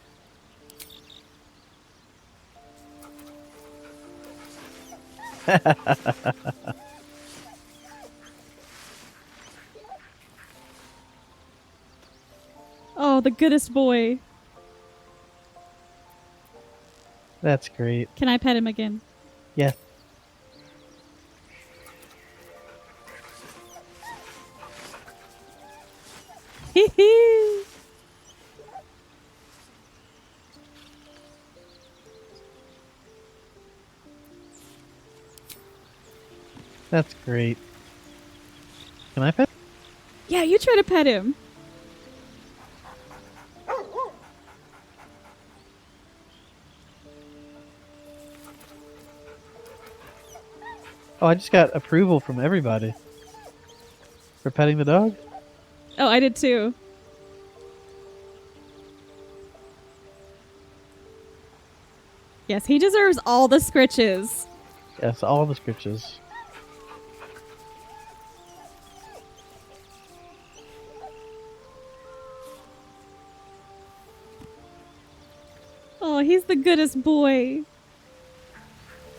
Oh, the goodest boy. That's great. Can I pet him again? Yeah. That's great. Can I pet? Yeah, you try to pet him. Oh, I just got approval from everybody for petting the dog. Oh, I did too. Yes, he deserves all the scritches. Yes, all the scritches. Oh, he's the goodest boy.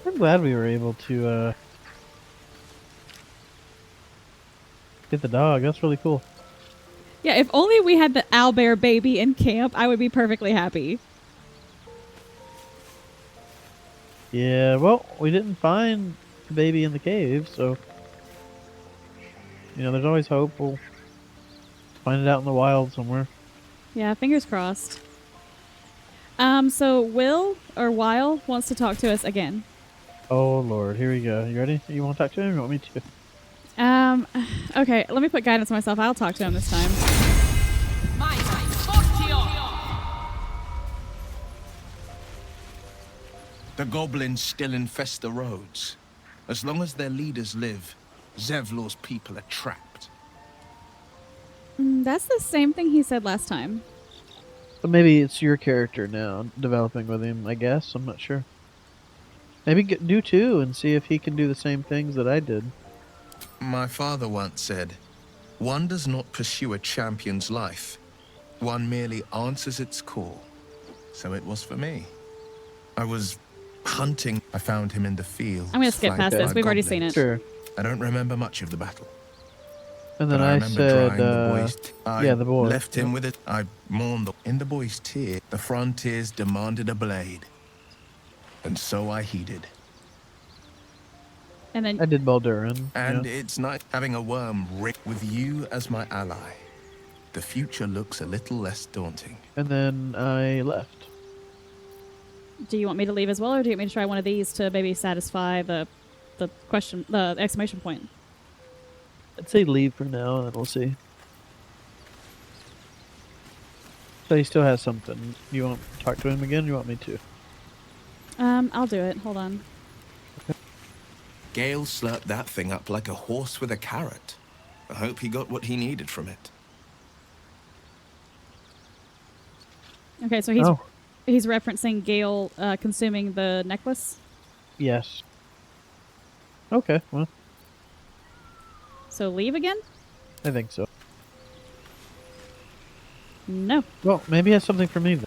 I'm glad we were able to get the dog. That's really cool. Yeah, if only we had the owlbear baby in camp, I would be perfectly happy. Yeah, well, we didn't find the baby in the cave, so you know, there's always hope. We'll find it out in the wild somewhere. Yeah, fingers crossed. So Will or Weil wants to talk to us again. Oh Lord, here we go. You ready? You want to talk to him? Or you want me to? Okay, let me put guidance on myself. I'll talk to him this time. The goblins still infest the roads. As long as their leaders live, Zevlor's people are trapped. That's the same thing he said last time. But maybe it's your character now, developing with him, I guess. I'm not sure. Maybe do two and see if he can do the same things that I did. My father once said, one does not pursue a champion's life. One merely answers its call. So it was for me. I was hunting. I found him in the field. I'm going to skip past this. We've already seen it. Sure. I don't remember much of the battle. And then But I remember said, drying the boy's yeah, the boy. left him with it. I mourned in the boy's tear. The frontiers demanded a blade. And so I heeded. And then I did Baldur. And it's nice having a worm with you as my ally. The future looks a little less daunting. And then I left. do you want me to leave as well, or do you want me to try one of these to maybe satisfy the question, the exclamation point? I'd say leave for now, and then we'll see. So he still has something. You want to talk to him again? You want me to? I'll do it. Hold on. Gale slurped that thing up like a horse with a carrot. I hope he got what he needed from it. Okay, so he's referencing Gale consuming the necklace. Yes. Okay, well. So leave again? I think so. No. Well, maybe he has something for me then.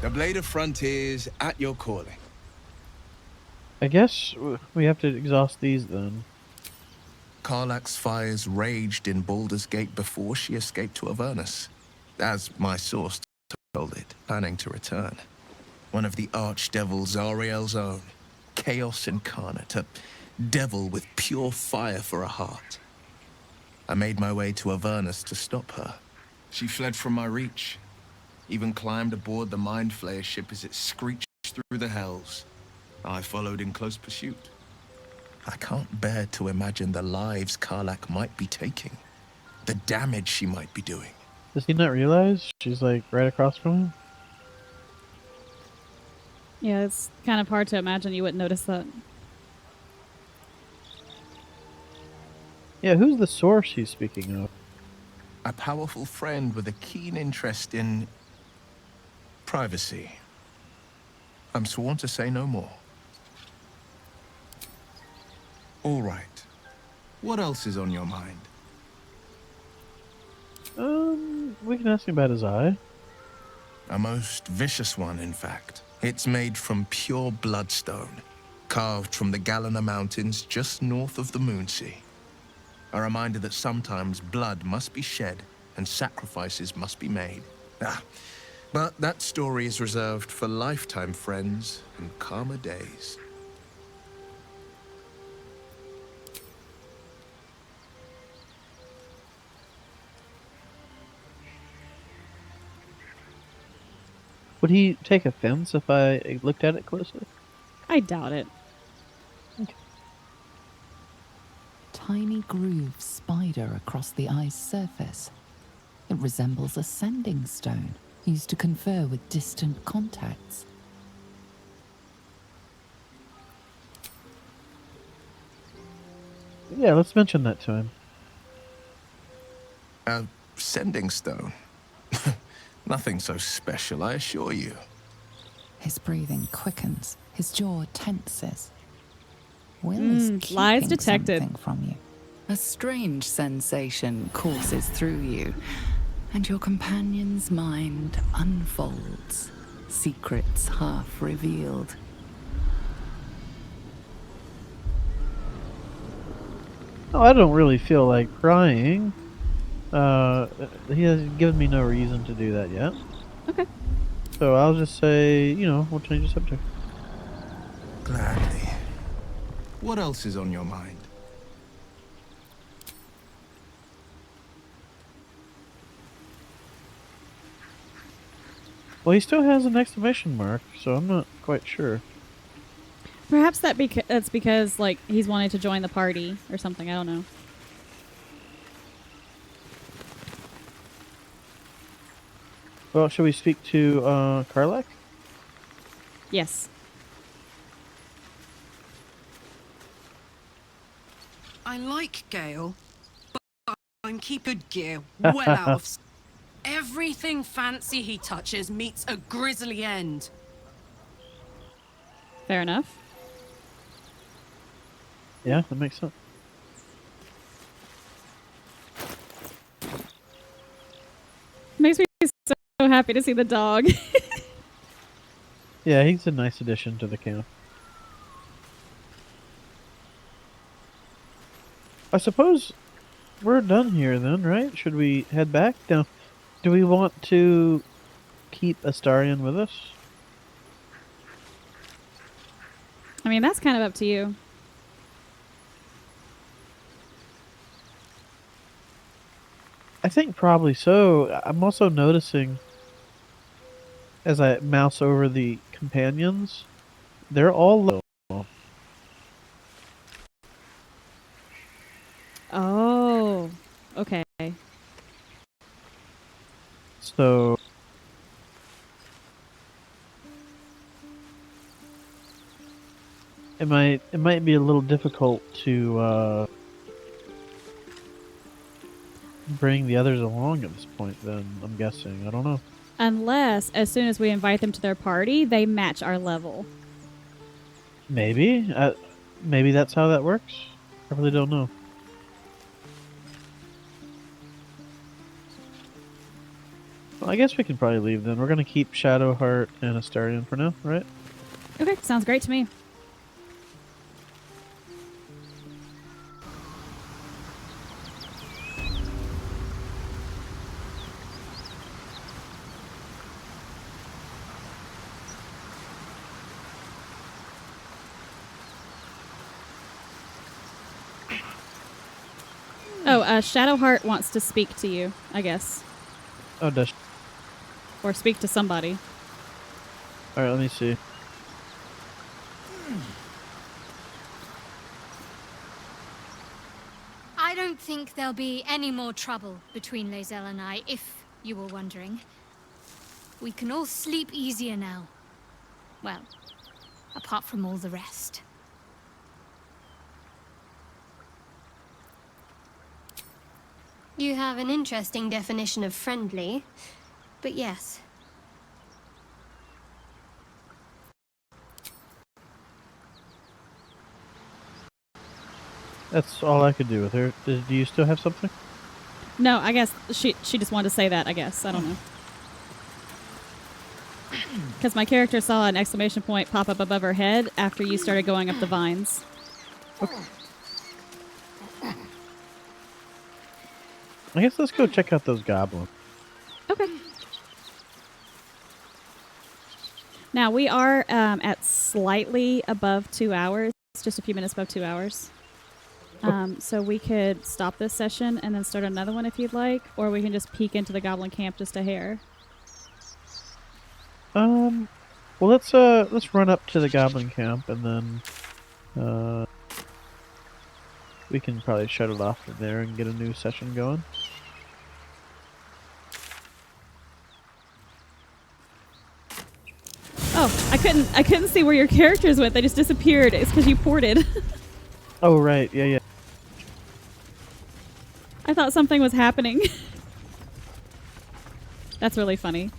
The Blade of Frontiers at your calling. I guess we have to exhaust these then. Karlach's fires raged in Baldur's Gate before she escaped to Avernus, as my source told it, planning to return. One of the archdevil Zariel's own, chaos incarnate, a devil with pure fire for a heart. I made my way to Avernus to stop her. She fled from my reach, even climbed aboard the Mind Flayer ship as it screeched through the hells. I followed in close pursuit. I can't bear to imagine the lives Karlach might be taking, the damage she might be doing. Does he not realize she's like right across from him? Yeah, it's kind of hard to imagine you wouldn't notice that. Yeah, who's the source he's speaking of? A powerful friend with a keen interest in privacy. I'm sworn to say no more. All right. What else is on your mind? We can ask him about his eye. A most vicious one, in fact. It's made from pure bloodstone, carved from the Galena Mountains just north of the Moonsea. A reminder that sometimes blood must be shed and sacrifices must be made. But that story is reserved for lifetime friends and calmer days. Would he take offense if I looked at it closely? I doubt it. Okay. Tiny grooves spider across the eye's surface. It resembles a sending stone used to confer with distant contacts. Yeah, let's mention that to him. A sending stone? Nothing so special, I assure you. His breathing quickens. His jaw tenses. Will is keeping lies detected. something from you. A strange sensation courses through you, and your companion's mind unfolds, secrets half revealed. Oh, I don't really feel like crying. He has given me no reason to do that yet. Okay. So I'll just say, we'll change the subject. Gladly. What else is on your mind? Well, he still has an exclamation mark, so I'm not quite sure. Perhaps that's because like he's wanting to join the party or something. I don't know. Well, should we speak to Karlach? Yes. I like Gale, but I'm keeping gear well out of... Everything fancy he touches meets a grisly end. Fair enough. Yeah, that makes sense. Makes me so happy to see the dog. Yeah, he's a nice addition to the camp. I suppose we're done here then, right? Should we head back? Now, do we want to keep Astarion with us? I mean, that's kind of up to you. I think probably so. I'm also noticing, as I mouse over the companions, they're all low. Oh, okay. So it might be a little difficult to bring the others along at this point. Then I'm guessing. I don't know. Unless, as soon as we invite them to their party, they match our level. Maybe. Maybe that's how that works. I really don't know. Well, I guess we can probably leave then. We're gonna keep Shadowheart and Astarion for now, right? Okay, sounds great to me. Oh, Shadowheart wants to speak to you, I guess. Oh, does. Or speak to somebody. Alright, let me see. I don't think there'll be any more trouble between Lae'zel and I, if you were wondering. We can all sleep easier now. Well, apart from all the rest. You have an interesting definition of friendly, but yes. That's all I could do with her. Do you still have something? No, I guess she just wanted to say that, I guess. I don't know. Because my character saw an exclamation point pop up above her head after you started going up the vines. Okay. I guess let's go check out those goblins. Okay. Now, we are at slightly above 2 hours. It's just a few minutes above 2 hours. So we could stop this session and then start another one if you'd like, or we can just peek into the goblin camp just a hair. Well, let's run up to the goblin camp and then we can probably shut it off from there and get a new session going. Oh, I couldn't see where your characters went. They just disappeared. It's because you ported. Oh, right. Yeah. I thought something was happening. That's really funny.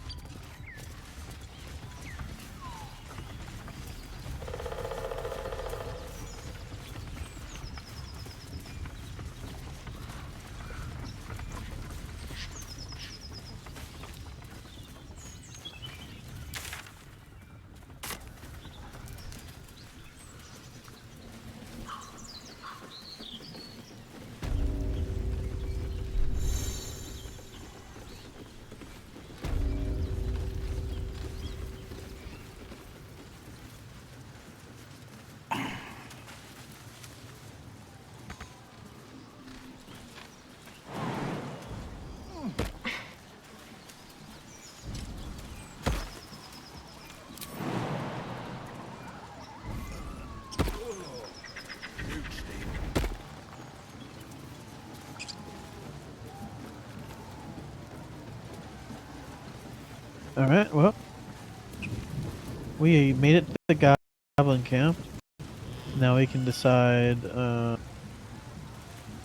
Alright, well, we made it to the goblin camp. Now we can decide how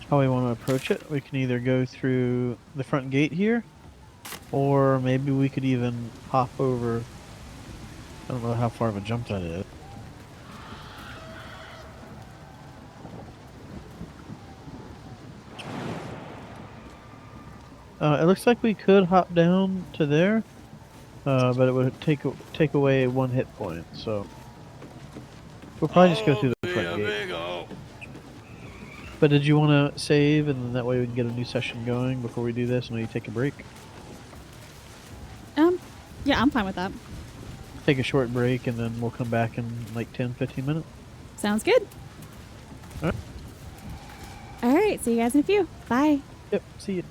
we want to approach it. We can either go through the front gate here, or maybe we could even hop over. I don't know how far of a jump that is. It looks like we could hop down to there. But it would take away 1 hit point, so we'll probably just go through the front gate. But did you want to save, and then that way we can get a new session going before we do this, and we take a break? Yeah, I'm fine with that. Take a short break, and then we'll come back in like 10-15 minutes. Sounds good. All right. All right, see you guys in a few. Bye. Yep, see you.